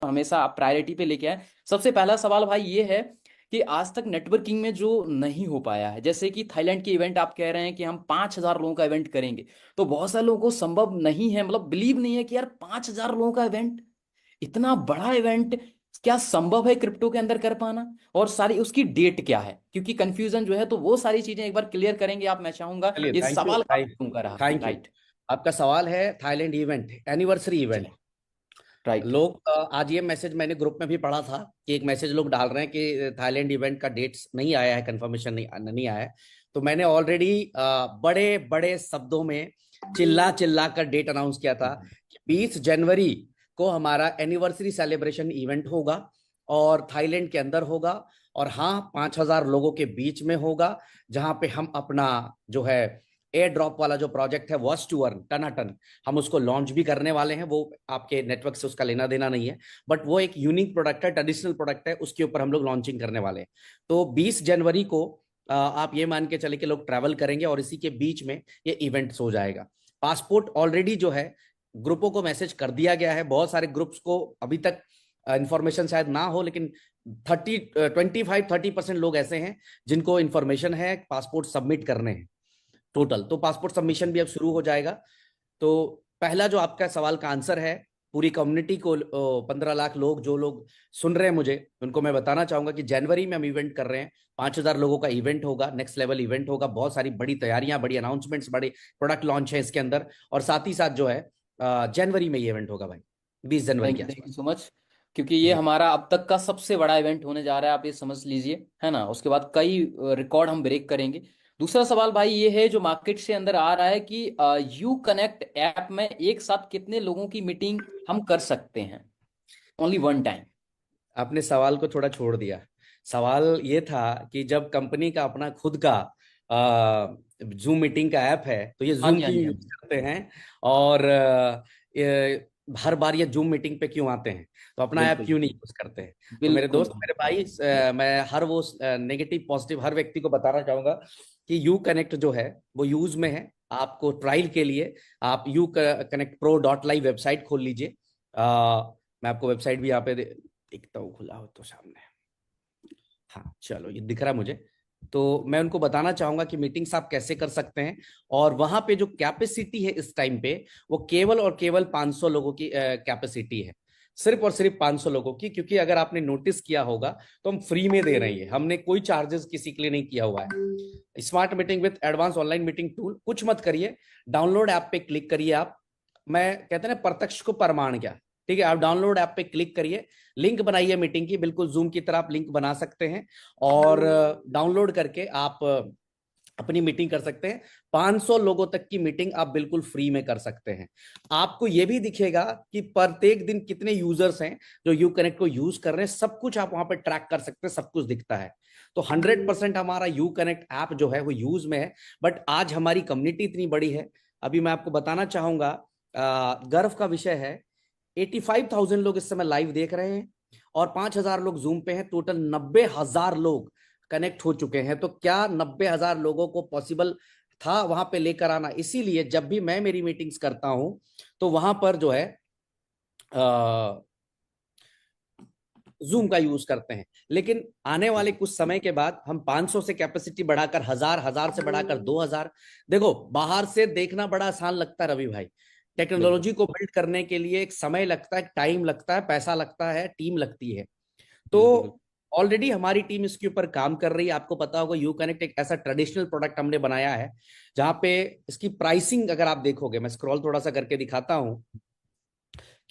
हमेशा आप प्रायोरिटी पे लेके आए। सबसे पहला सवाल भाई ये है कि आज तक नेटवर्किंग में जो नहीं हो पाया है, जैसे कि थाईलैंड के इवेंट आप कह रहे हैं कि हम 5,000 लोगों का इवेंट करेंगे, तो बहुत सारे लोगों को संभव नहीं है, मतलब बिलीव नहीं है कि यार 5,000 लोगों का इवेंट, इतना बड़ा इवेंट क्या संभव है क्रिप्टो के अंदर कर पाना, और सारी उसकी डेट क्या है, क्योंकि कंफ्यूजन जो है, तो वो सारी चीजें एक बार क्लियर करेंगे आप, मैं चाहूंगा। चलिए, ये थैंक यू, सवाल थैंक काफी का रहा। Thank you. राइट। आपका सवाल है थाईलैंड इवेंट, एनिवर्सरी इवेंट। चलिए। राइट। लोग आज ये मैसेज मैंने ग्रुप में भी पढ़ा था कि एक मैसेज लोग डाल रहे हैं कि थाईलैंड इवेंट का डेट्स नहीं आया है, कंफर्मेशन नहीं आया है। तो मैंने ऑलरेडी बड़े बड़े शब्दों में चिल्ला चिल्ला कर डेट अनाउंस किया था कि 20 जनवरी को हमारा एनिवर्सरी सेलिब्रेशन इवेंट होगा और थाईलैंड के अंदर होगा। और हाँ, 5,000 लोगों के बीच में होगा, जहां पे हम अपना जो है एयर ड्रॉप वाला जो प्रोजेक्ट है, वॉच टू अर्न, टनाटन, हम उसको लॉन्च भी करने वाले हैं। वो आपके नेटवर्क से उसका लेना देना नहीं है, बट वो एक यूनिक प्रोडक्ट है, ट्रेडिशनल प्रोडक्ट है, उसके ऊपर हम लोग लॉन्चिंग करने वाले हैं। तो 20 जनवरी को आप ये मान के चले कि लोग ट्रैवल करेंगे और इसी के बीच में ये इवेंट्स हो जाएगा। पासपोर्ट ऑलरेडी जो है ग्रुपों को मैसेज कर दिया गया है। बहुत सारे ग्रुप्स को अभी तक इंफॉर्मेशन शायद ना हो, लेकिन 25-30% लोग ऐसे हैं जिनको इंफॉर्मेशन है पासपोर्ट सबमिट करने हैं टोटल। तो पासपोर्ट सबमिशन भी अब शुरू हो जाएगा। तो पहला जो आपका सवाल का आंसर है, पूरी कम्युनिटी को 15 लाख लोग जो लोग सुन रहे हैं मुझे, उनको मैं बताना चाहूंगा कि जनवरी में हम इवेंट कर रहे हैं। 5,000 लोगों का इवेंट होगा, नेक्स्ट लेवल इवेंट होगा। बहुत सारी बड़ी तैयारियां, बड़ी अनाउंसमेंट्स, बड़े प्रोडक्ट लॉन्च है इसके अंदर। और साथ ही साथ जो है जनवरी में ये इवेंट होगा भाई, 20 जनवरी के थैंक यू आसपास। So much. क्योंकि ये जी। हमारा अब तक का सबसे बड़ा इवेंट होने जा रहा है, आप ये समझ लीजिए, है ना। उसके बाद कई रिकॉर्ड हम ब्रेक करेंगे। दूसरा सवाल भाई ये है जो मार्केट से अंदर आ रहा है कि यू कनेक्ट ऐप में एक साथ कितने लोगों की मीटिंग हम कर सकते हैं, ओनली वन टाइम। आपने सवाल को थोड़ा छोड़ दिया। सवाल ये था कि जब कंपनी का अपना खुद का जूम मीटिंग का ऐप है, तो ये हाँ जूम जी, हाँ क्यों जी, हाँ यूज जी। करते हैं, और हर बार ये जूम मीटिंग पे क्यों आते हैं, तो अपना ऐप बिल्कुल क्यों नहीं यूज करते हैं। तो मेरे बिल्कुल। दोस्त, मेरे भाई, मैं हर वो नेगेटिव पॉजिटिव हर व्यक्ति को बताना चाहूंगा कि यू कनेक्ट जो है वो यूज में है। आपको ट्रायल के लिए आप you connect pro dot live website खोल लीजिए। मैं आपको वेबसाइट भी यहाँ पे दिखता हूँ, खुला हो तो सामने। हाँ, चलो, ये दिख रहा है मुझे। तो मैं उनको बताना चाहूंगा कि मीटिंग्स आप कैसे कर सकते हैं। और वहां पे जो कैपेसिटी है इस टाइम पे, वो केवल और केवल 500 लोगों की कैपेसिटी है। सिर्फ और सिर्फ 500 लोगों की, क्योंकि अगर आपने नोटिस किया होगा तो हम फ्री में दे रहे हैं। हमने कोई चार्जेस किसी के लिए नहीं किया हुआ है। Smart meeting with advance online meeting tool, कुछ मत करिए, डाउनलोड ऐप पे क्लिक करिए आप। मैं कहते हैं ना, प्रत्यक्ष को प्रमाण क्या। ठीक है, आप डाउनलोड ऐप पे क्लिक करिए, लिंक बनाइए मीटिंग की, बिल्कुल जूम की तरह आप लिंक बना सकते हैं। और डाउनलोड करके आप अपनी मीटिंग कर सकते हैं। 500 लोगों तक की मीटिंग आप बिल्कुल फ्री में कर सकते हैं। आपको यह भी दिखेगा कि प्रत्येक दिन कितने यूजर्स हैं जो यू कनेक्ट को यूज कर रहे हैं, सब कुछ आप वहां पर ट्रैक कर सकते हैं, सब कुछ दिखता है। तो 100% हमारा यू कनेक्ट ऐप जो है वो यूज में है। बट आज हमारी कम्युनिटी इतनी बड़ी है, अभी मैं आपको बताना चाहूंगा, गर्व का विषय है, 85,000 लोग इस समय लाइव देख रहे हैं और 5,000 लोग जूम पे हैं। टोटल 90,000 लोग कनेक्ट हो चुके हैं। तो क्या 90,000 लोगों को पॉसिबल था वहां पे लेकर आना? इसीलिए जब भी मैं मेरी मीटिंग्स करता हूं तो वहां पर जो है जूम का यूज करते हैं। लेकिन आने वाले कुछ समय के बाद हम 500 से कैपेसिटी बढ़ाकर 1,000, 1,000 से बढ़ाकर 2,000। देखो, बाहर से देखना बड़ा आसान लगता है रवि भाई, बिल्कुल टेक्नोलॉजी को बिल्ड करने के लिए एक समय लगता है, टाइम लगता है, पैसा लगता है, टीम लगती है। तो बिल्कुल। बिल्कुल ऑलरेडी हमारी टीम इसके ऊपर काम कर रही है। आपको पता होगा, यू कनेक्ट एक ऐसा ट्रेडिशनल प्रोडक्ट हमने बनाया है जहां पे इसकी प्राइसिंग अगर आप देखोगे, मैं स्क्रॉल थोड़ा सा करके दिखाता हूं,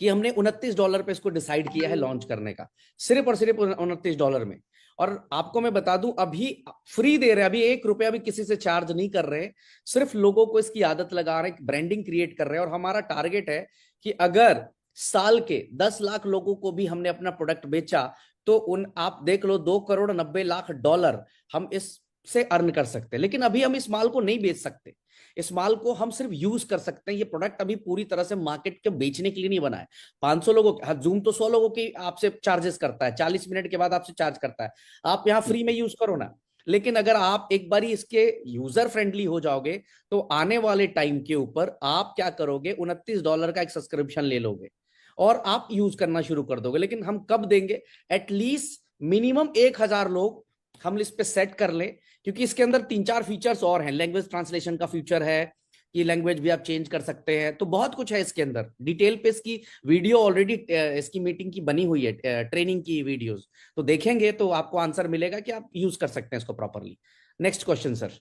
कि हमने $29 पे इसको डिसाइड किया है लॉन्च करने का, सिर्फ और सिर्फ $29 में। और आपको मैं बता दूं, अभी फ्री दे रहे हैं, अभी 1 रुपया भी किसी से चार्ज नहीं कर रहे हैं। सिर्फ लोगों को इसकी आदत लगा रहे हैं, ब्रांडिंग क्रिएट कर रहे हैं। और हमारा टारगेट है कि अगर साल के 10 लाख लोगों को भी हमने अपना प्रोडक्ट बेचा, तो उन आप देख लो, $2,90,00,000 हम इससे अर्न कर सकते हैं। लेकिन अभी हम इस माल को नहीं बेच सकते, इस माल को हम सिर्फ यूज कर सकते हैं। ये प्रोडक्ट अभी पूरी तरह से मार्केट के बेचने के लिए नहीं बना है। 500 लोगों, हाँ, जूम तो 100 लोगों की आपसे चार्जेस करता है, 40 मिनट के बाद आपसे चार्ज करता है। आप यहाँ फ्री में यूज करो ना। लेकिन अगर आप एक बारी इसके यूजर फ्रेंडली हो जाओगे, तो आने वाले टाइम के ऊपर आप क्या करोगे, $29 का एक सब्सक्रिप्शन ले लोगे और आप यूज करना शुरू कर दोगे। लेकिन हम कब देंगे? एटलीस्ट मिनिमम 1000 लोग हम इस पे सेट कर लें, क्योंकि इसके अंदर 3-4 फीचर्स और हैं। लैंग्वेज ट्रांसलेशन का फीचर है कि लैंग्वेज भी आप चेंज कर सकते हैं, तो बहुत कुछ है इसके अंदर। डिटेल पे इसकी वीडियो ऑलरेडी इसकी मीटिंग की बनी हुई है, ट्रेनिंग की वीडियोस, तो देखेंगे तो आपको आंसर मिलेगा कि आप यूज कर सकते हैं इसको properly. Next question sir.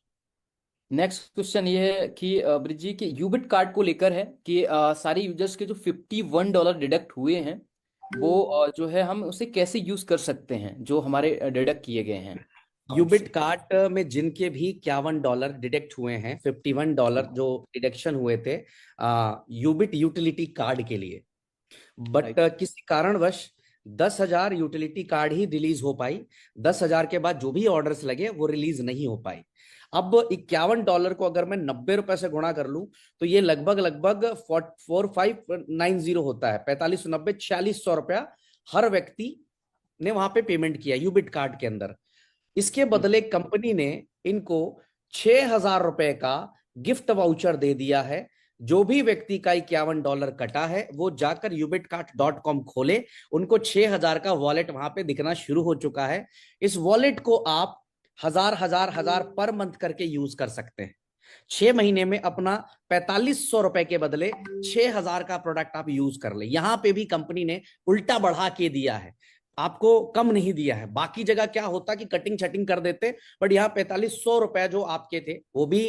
Next question ये है कि ब्रिज जी कि यूबिट कार्ड को लेकर है कि सारे यूजर्स के जो $51 डिडक्ट हुए हैं वो जो है हम उसे कैसे यूज कर सकते हैं जो हमारे डिडक्ट किए गए हैं अकाउंट यूबिट से। कार्ड में जिनके भी $51 डिडक्ट हुए हैं, $51 जो डिडक्शन हुए थे यूबिट यूटिलिटी कार्ड के लिए, बट राइट। किसी कारणवश 10,000 यूटिलिटी कार्ड ही रिलीज हो पाई। 10,000 के बाद जो भी ऑर्डर्स लगे वो रिलीज नहीं हो पाए। अब $51 को अगर मैं ₹90 से गुणा कर लूं तो ये लगभग लगभग 4590 होता है। 4590 ₹4600 हर व्यक्ति ने वहां पे पेमेंट किया यूबिट कार्ड के अंदर। इसके बदले कंपनी ने इनको ₹6,000 का गिफ्ट वाउचर दे दिया है। जो भी व्यक्ति का $51 कटा है वो जाकर ubitcart.com खोले, उनको 6,000 का वॉलेट वहां पे दिखना शुरू हो चुका है। इस वॉलेट को आप हजार हजार हजार पर मंथ करके यूज कर सकते हैं। 6 महीने में अपना ₹4500 के बदले 6,000 का प्रोडक्ट आप यूज कर ले। यहां पे भी कंपनी ने उल्टा बढ़ा के दिया है, आपको कम नहीं दिया है। बाकी जगह क्या होता कि कटिंग छटिंग कर देते, बट यहाँ ₹4500 जो आपके थे, वो भी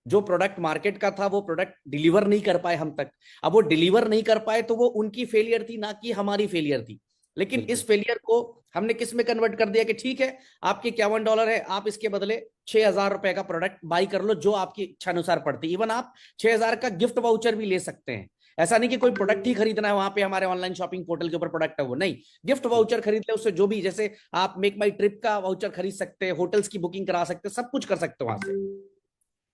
जो प्रोडक्ट मार्केट का था वो प्रोडक्ट डिलीवर नहीं कर पाए हम तक। अब वो डिलीवर नहीं कर पाए तो वो उनकी फेलियर थी, ना कि हमारी फेलियर थी। लेकिन बिल्कुल। इस फेलियर को हमने किस में कन्वर्ट कर दिया कि ठीक है, आपके $51 है, आप इसके बदले ₹6,000 का प्रोडक्ट बाई कर लो जो आपकी इच्छा अनुसार पड़ती। इवन आप 6,000 का गिफ्ट वाउचर भी ले सकते हैं। ऐसा नहीं कि कोई प्रोडक्ट ही खरीदना है, वहां पे हमारे ऑनलाइन शॉपिंग पोर्टल के ऊपर प्रोडक्ट है वो नहीं, गिफ्ट वाउचर खरीद ले उससे। जो भी, जैसे आप मेक माई ट्रिप का वाउचर खरीद सकते हैं, होटल्स की बुकिंग करा सकते हैं, सब कुछ कर सकते हो वहां से।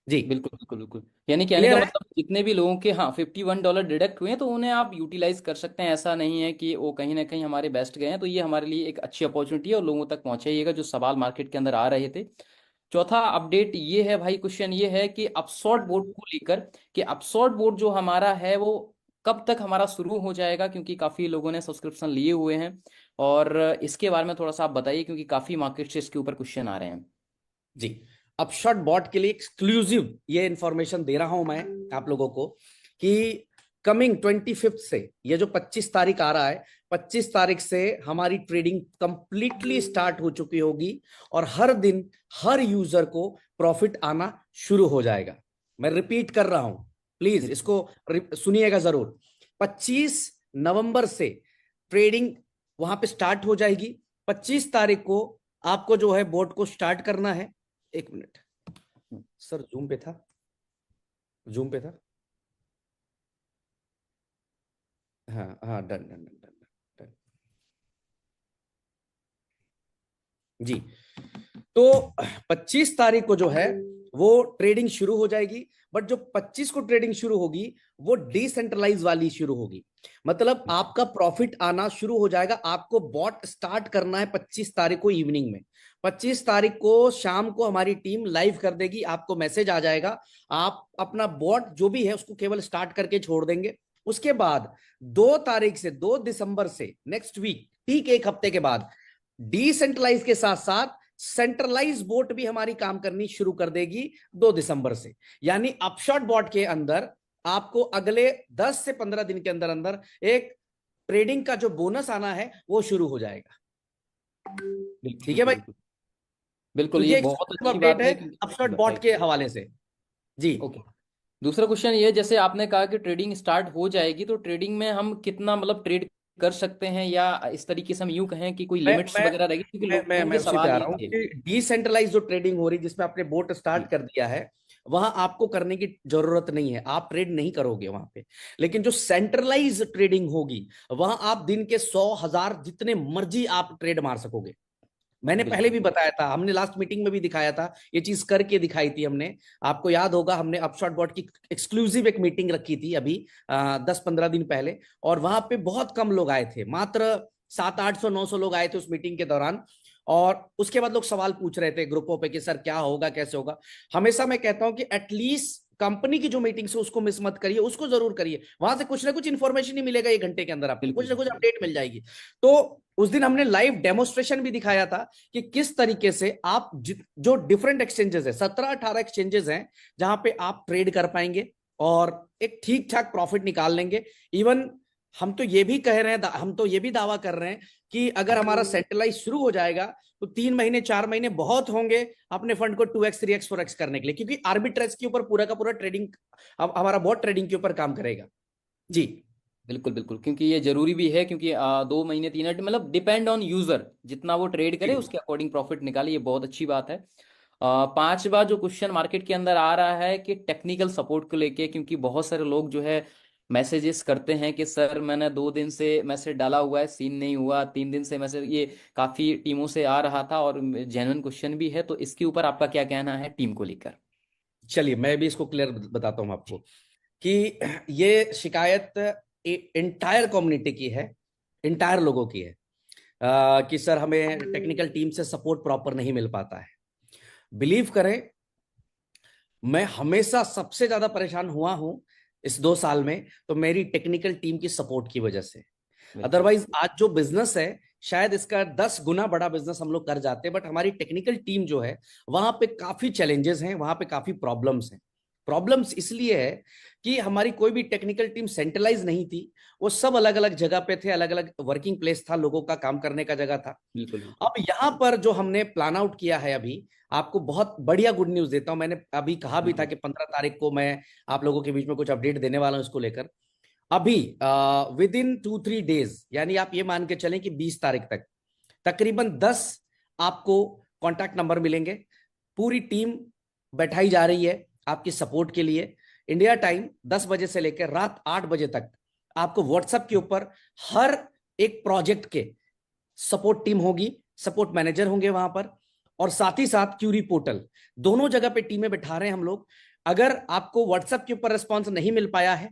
जी, बिल्कुल बिल्कुल बिल्कुल। यानी कहने का क्लियर है। मतलब जितने भी लोगों के हाँ $51 डिडक्ट हुए हैं तो उन्हें आप यूटिलाइज कर सकते हैं। ऐसा नहीं है कि वो कहीं ना कहीं हमारे बेस्ट गए हैं। तो ये हमारे लिए एक अच्छी अपॉर्चुनिटी है और लोगों तक पहुंचाइएगा जो सवाल मार्केट के अंदर आ रहे थे। चौथा अपडेट ये है भाई, क्वेश्चन ये है कि अपसॉर्ट बोर्ड को लेकर कि अपसॉर्ट बोर्ड जो हमारा है वो कब तक हमारा शुरू हो जाएगा, क्योंकि काफी लोगों ने सब्सक्रिप्शन लिए हुए हैं। और इसके बारे में थोड़ा सा आप बताइए क्योंकि काफी मार्केट से इसके ऊपर क्वेश्चन आ रहे हैं। जी, अपशॉट बॉट के लिए एक्सक्लूसिव ये इंफॉर्मेशन दे रहा हूं मैं आप लोगों को कि कमिंग 25 से, ये जो 25 तारीख आ रहा है, 25 तारीख से हमारी ट्रेडिंग कंप्लीटली स्टार्ट हो चुकी होगी और हर दिन हर यूजर को प्रॉफिट आना शुरू हो जाएगा। मैं रिपीट कर रहा हूं, प्लीज बिल्कुल। इसको सुनिएगा जरूर। 25 नवंबर से ट्रेडिंग वहां पे स्टार्ट हो जाएगी। 25 तारीख को आपको जो है बोर्ड को स्टार्ट करना है। एक मिनट सर, जूम पे था, जूम पे था। हाँ हाँ, done done done done done. जी, तो 25 तारीख को जो है वो ट्रेडिंग शुरू हो जाएगी। बट जो 25 को ट्रेडिंग शुरू होगी वो डिसेंट्रलाइज वाली शुरू होगी। मतलब आपका प्रॉफिट आना शुरू हो जाएगा। आपको बॉट स्टार्ट करना है 25 तारीख को इवनिंग में। 25 तारीख को शाम को हमारी टीम लाइव कर देगी, आपको मैसेज आ जाएगा। आप अपना बॉट जो भी है उसको केवल स्टार्ट करके छोड़ देंगे। उसके बाद 2 तारीख से, 2 दिसंबर से, नेक्स्ट वीक, ठीक एक हफ्ते के बाद डिसेंट्रलाइज के साथ साथ सेंट्रलाइज बोट भी हमारी काम करनी शुरू कर देगी 2 दिसंबर से। यानी अपशॉट बॉट के अंदर आपको अगले 10 से 15 दिन के अंदर अंदर एक ट्रेडिंग का जो बोनस आना है वो शुरू हो जाएगा। बिल्कुल ठीक है बिल्कुल भाई, बिल्कुल तो बिल्कुल, ये ये बहुत एक अच्छी अपडेट बात है है क्योंकि अपशॉट बॉट राइट। के हवाले से। जी, ओके। दूसरा क्वेश्चन ये, जैसे आपने कहा कि ट्रेडिंग स्टार्ट हो जाएगी तो ट्रेडिंग में हम कितना मतलब ट्रेड कर सकते हैं, या इस तरीके से हम यूं कहें कि कोई मैं लिमिट्स मैं वगैरह रहेगी, क्योंकि मैं मैं, लोगों मैं के उसी पे सवाल आ ये रहा हूँ थे। कि डिसेंट्रलाइज जो ट्रेडिंग हो रही जिसमें आपने बोट स्टार्ट जी कर दिया है, वहां आपको करने की जरूरत नहीं है, आप ट्रेड नहीं करोगे वहां पे। लेकिन जो सेंट्रलाइज ट्रेडिंग होगी वहां आप दिन के 100,000 जितने मर्जी आप ट्रेड मार सकोगे। मैंने पहले बिल्कुल भी बताया था, हमने लास्ट मीटिंग में भी दिखाया था, ये चीज करके दिखाई थी हमने। आपको याद होगा, हमने अपशॉट बॉट की एक्सक्लूसिव एक मीटिंग रखी थी अभी 10-15 दिन पहले, और वहां पे बहुत कम लोग आए थे, मात्र 700-800-900 लोग आए थे उस मीटिंग के दौरान। और उसके बाद लोग सवाल पूछ रहे थे ग्रुपों पे कि सर क्या होगा, कैसे होगा। हमेशा मैं कहता हूं कि एटलीस्ट कंपनी की जो मीटिंग्स है उसको मिस मत करिए, उसको जरूर करिए। वहां से कुछ ना कुछ इन्फॉर्मेशन ही मिलेगा, 1 घंटे के अंदर आपको कुछ बिल्कुल ना कुछ अपडेट मिल जाएगी। तो उस दिन हमने लाइव डेमोस्ट्रेशन भी दिखाया था कि किस तरीके से आप जो डिफरेंट एक्सचेंजेस है, 17-18 एक्सचेंजेस हैं जहां पे आप ट्रेड कर पाएंगे और एक ठीक ठाक प्रॉफिट निकाल लेंगे। इवन हम तो ये भी कह रहे हैं, हम तो ये भी दावा कर रहे हैं कि अगर हमारा सेंट्रलाइज शुरू हो जाएगा तो 3 महीने 4 महीने बहुत होंगे अपने फंड को 2x 3x 4x करने के लिए, क्योंकि आर्बिट्रेज के ऊपर पूरा का पूरा ट्रेडिंग, हमारा बहुत ट्रेडिंग के ऊपर काम करेगा जी। बिल्कुल बिल्कुल, क्योंकि ये जरूरी भी है, क्योंकि 2 महीने 3 महीने मतलब डिपेंड ऑन यूजर, जितना वो ट्रेड करे जी उसके अकॉर्डिंग प्रॉफिट निकाले, ये बहुत अच्छी बात है। पांचवा जो क्वेश्चन मार्केट के अंदर आ रहा है कि टेक्निकल सपोर्ट को लेके, क्योंकि बहुत सारे लोग जो है मैसेजेस करते हैं कि सर मैंने 2 दिन से मैसेज डाला हुआ है, सीन नहीं हुआ, 3 दिन से मैसेज, ये काफी टीमों से आ रहा था और जेन्युइन क्वेश्चन भी है, तो इसके ऊपर आपका क्या कहना है टीम को लेकर? चलिए मैं भी इसको क्लियर बताता हूं आपको कि ये शिकायत इंटायर कम्युनिटी की है, इंटायर लोगों की है कि सर हमें टेक्निकल टीम से सपोर्ट प्रॉपर नहीं मिल पाता है। बिलीव करें, मैं हमेशा सबसे ज्यादा परेशान हुआ हूं इस 2 साल में तो मेरी टेक्निकल टीम की सपोर्ट की वजह से। बिल्कुल अदरवाइज आज जो बिजनेस है शायद इसका 10 गुना बड़ा बिजनेस हम लोग कर जाते, बट हमारी टेक्निकल टीम जो है वहां पे काफी चैलेंजेस हैं, वहां पे काफी प्रॉब्लम्स हैं। प्रॉब्लम्स इसलिए है कि हमारी कोई भी टेक्निकल टीम सेंट्रलाइज नहीं थी, वो सब अलग अलग जगह पे थे, अलग अलग वर्किंग प्लेस था, लोगों का काम करने का जगह था। बिल्कुल बिल्कुल। अब यहाँ पर जो हमने प्लान आउट किया है, अभी आपको बहुत बढ़िया गुड न्यूज देता हूं। मैंने अभी कहा भी था बिल्कुल कि 15 तारीख को मैं आप लोगों के बीच में कुछ अपडेट देने वाला हूं इसको लेकर। अभी विद इन 2-3 डेज, यानी आप ये मान के चलें कि 20 तारीख तक तकरीबन 10 आपको कॉन्टैक्ट नंबर मिलेंगे। पूरी टीम बैठाई जा रही है आपकी सपोर्ट के लिए। इंडिया टाइम 10 बजे से लेकर रात 8 बजे तक आपको व्हाट्सएप के ऊपर हर एक प्रोजेक्ट के सपोर्ट टीम होगी, सपोर्ट मैनेजर होंगे वहां पर, और साथ ही साथ क्यूरी पोर्टल, दोनों जगह पे टीमें बैठा रहे हैं हम लोग। अगर आपको व्हाट्सएप के ऊपर रिस्पॉन्स नहीं मिल पाया है,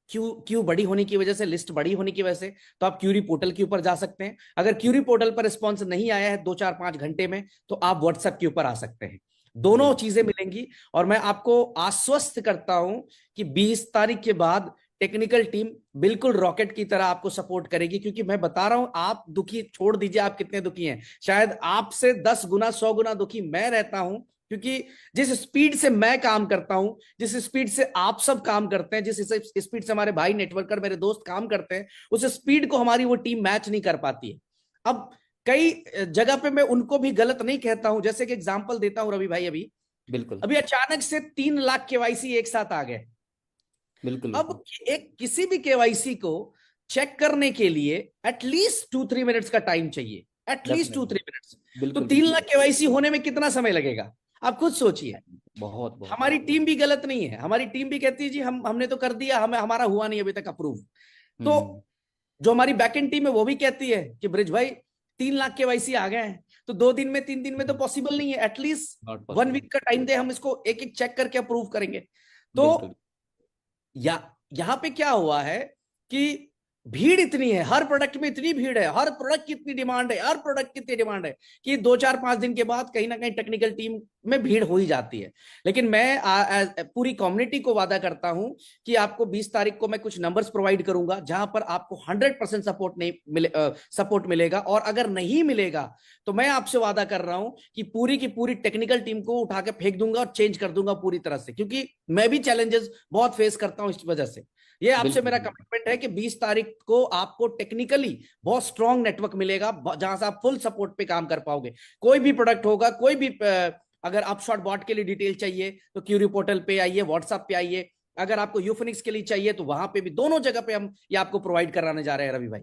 क्यू क्यू बड़ी होने की वजह से, लिस्ट बड़ी होने की वजह से, तो आप क्यूरी पोर्टल के ऊपर जा सकते हैं। अगर क्यूरी पोर्टल पर रिस्पॉन्स नहीं आया है 2-4-5 घंटे में, तो आप व्हाट्सएप के ऊपर आ सकते हैं। दोनों बिल्कुल चीजें मिलेंगी। और मैं आपको आश्वस्त करता हूं कि 20 तारीख के बाद टेक्निकल टीम बिल्कुल रॉकेट की तरह आपको सपोर्ट करेगी, क्योंकि मैं बता रहा हूं, आप दुखी छोड़ दीजिए, आप कितने दुखी हैं, शायद आपसे 10 गुना 100 गुना दुखी मैं रहता हूं। क्योंकि जिस स्पीड से मैं काम करता हूं, जिस स्पीड से आप सब काम करते हैं, जिस स्पीड से हमारे भाई नेटवर्कर मेरे दोस्त काम करते हैं, उस स्पीड को हमारी वो टीम मैच नहीं कर पाती है। अब कई जगह पे मैं उनको भी गलत नहीं कहता हूं, जैसे कि एग्जांपल देता हूं रवि भाई, अभी बिल्कुल अभी अचानक से 3 लाख केवाईसी एक साथ आ गए। बिल्कुल। अब एक किसी भी केवाईसी को चेक करने के लिए एटलीस्ट 2-3 मिनट्स का टाइम चाहिए, at least to definitely. Three minutes तो बिल्कुल 3 लाख बिल्कुल। केवाईसी होने में कितना समय लगेगा, आप खुद सोचिए। बहुत बहुत। हमारी टीम भी गलत नहीं है, हमारी टीम भी कहती है जी हमने तो कर दिया, हमें हमारा हुआ नहीं अभी तक अप्रूव। तो हम्म। जो हमारी बैकएंड टीम है वो भी कहती है कि ब्रिज भाई 3 लाख केवाईसी आ गए हैं, तो 2 दिन में 3 दिन में तो पॉसिबल नहीं है, एटलीस्ट नॉट 1 वीक पॉसिबल। का टाइम दे, हम इसको एक एक चेक करके अप्रूव करेंगे। तो बिल्कुल या यहां पे क्या हुआ है कि भीड़ इतनी है, हर प्रोडक्ट में इतनी भीड़ है, हर प्रोडक्ट की इतनी डिमांड है, हर प्रोडक्ट की इतनी डिमांड है कि 2-4-5 दिन के बाद कहीं ना कहीं टेक्निकल टीम में भीड़ हो ही जाती है। लेकिन मैं पूरी कम्युनिटी को वादा करता हूं कि आपको 20 तारीख को मैं कुछ नंबर्स प्रोवाइड करूंगा जहां पर आपको 100% सपोर्ट नहीं मिले, सपोर्ट मिलेगा। और अगर नहीं मिलेगा तो मैं आपसे वादा कर रहा हूं कि पूरी की पूरी टेक्निकल टीम को उठा के फेंक दूंगा और चेंज कर दूंगा पूरी तरह से, क्योंकि मैं भी चैलेंजेस बहुत फेस करता हूं इस वजह से। ये आपसे बिल्कुल। मेरा कमिटमेंट है कि 20 तारीख को आपको टेक्निकली बहुत स्ट्रांग नेटवर्क मिलेगा जहां से आप फुल सपोर्ट पे काम कर पाओगे। कोई भी प्रोडक्ट होगा, कोई भी अगर आप शॉर्ट बॉट के लिए डिटेल चाहिए तो क्यूरी पोर्टल पे आइए, व्हाट्सएप पे आइए। अगर आपको यूफिनिक्स के लिए चाहिए तो वहां पे भी, दोनों जगह पे हम ये आपको प्रोवाइड कराने जा रहे हैं रवि भाई।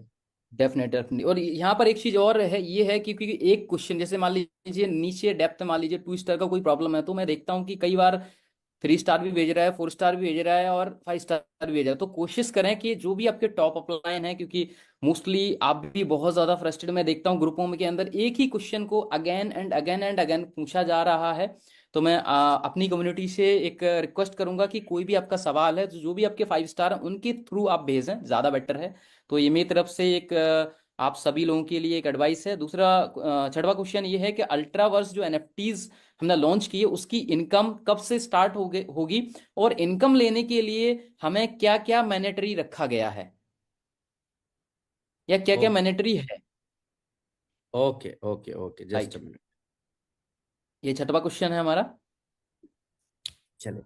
Definite definitely. और यहाँ पर एक चीज और है, ये है कि क्योंकि एक क्वेश्चन जैसे मान लीजिए नीचे डेप्थ, मान लीजिए 2 स्टार का कोई प्रॉब्लम है, तो मैं देखता हूँ कि कई बार 3 स्टार भी भेज रहा है, 4 स्टार भी भेज रहा है और 5 स्टार भी भेज रहा है। तो कोशिश करें कि जो भी आपके टॉप अपलाइन है, क्योंकि मोस्टली आप भी बहुत ज्यादा फ्रस्ट्रेटेड, मैं देखता हूँ ग्रुपों में के अंदर एक ही क्वेश्चन को again and again and again पूछा जा रहा है। तो मैं अपनी कम्युनिटी से एक रिक्वेस्ट करूंगा कि कोई भी आपका सवाल है, तो जो भी आपके 5 स्टार हैं उनके थ्रू आप भेजें, ज़्यादा बेटर है। तो ये मेरी तरफ से एक आप सभी लोगों के लिए एक एडवाइस है। दूसरा छठवां क्वेश्चन ये है कि अल्ट्रावर्स जो एनएफटीज हमने लॉन्च की है उसकी इनकम कब से स्टार्ट होगी, और इनकम लेने के लिए हमें क्या क्या मैनेटरी रखा गया है या क्या क्या ओके मैनेटरी है। Okay okay okay, just right, a minute. ये छठवां क्वेश्चन है हमारा। चले,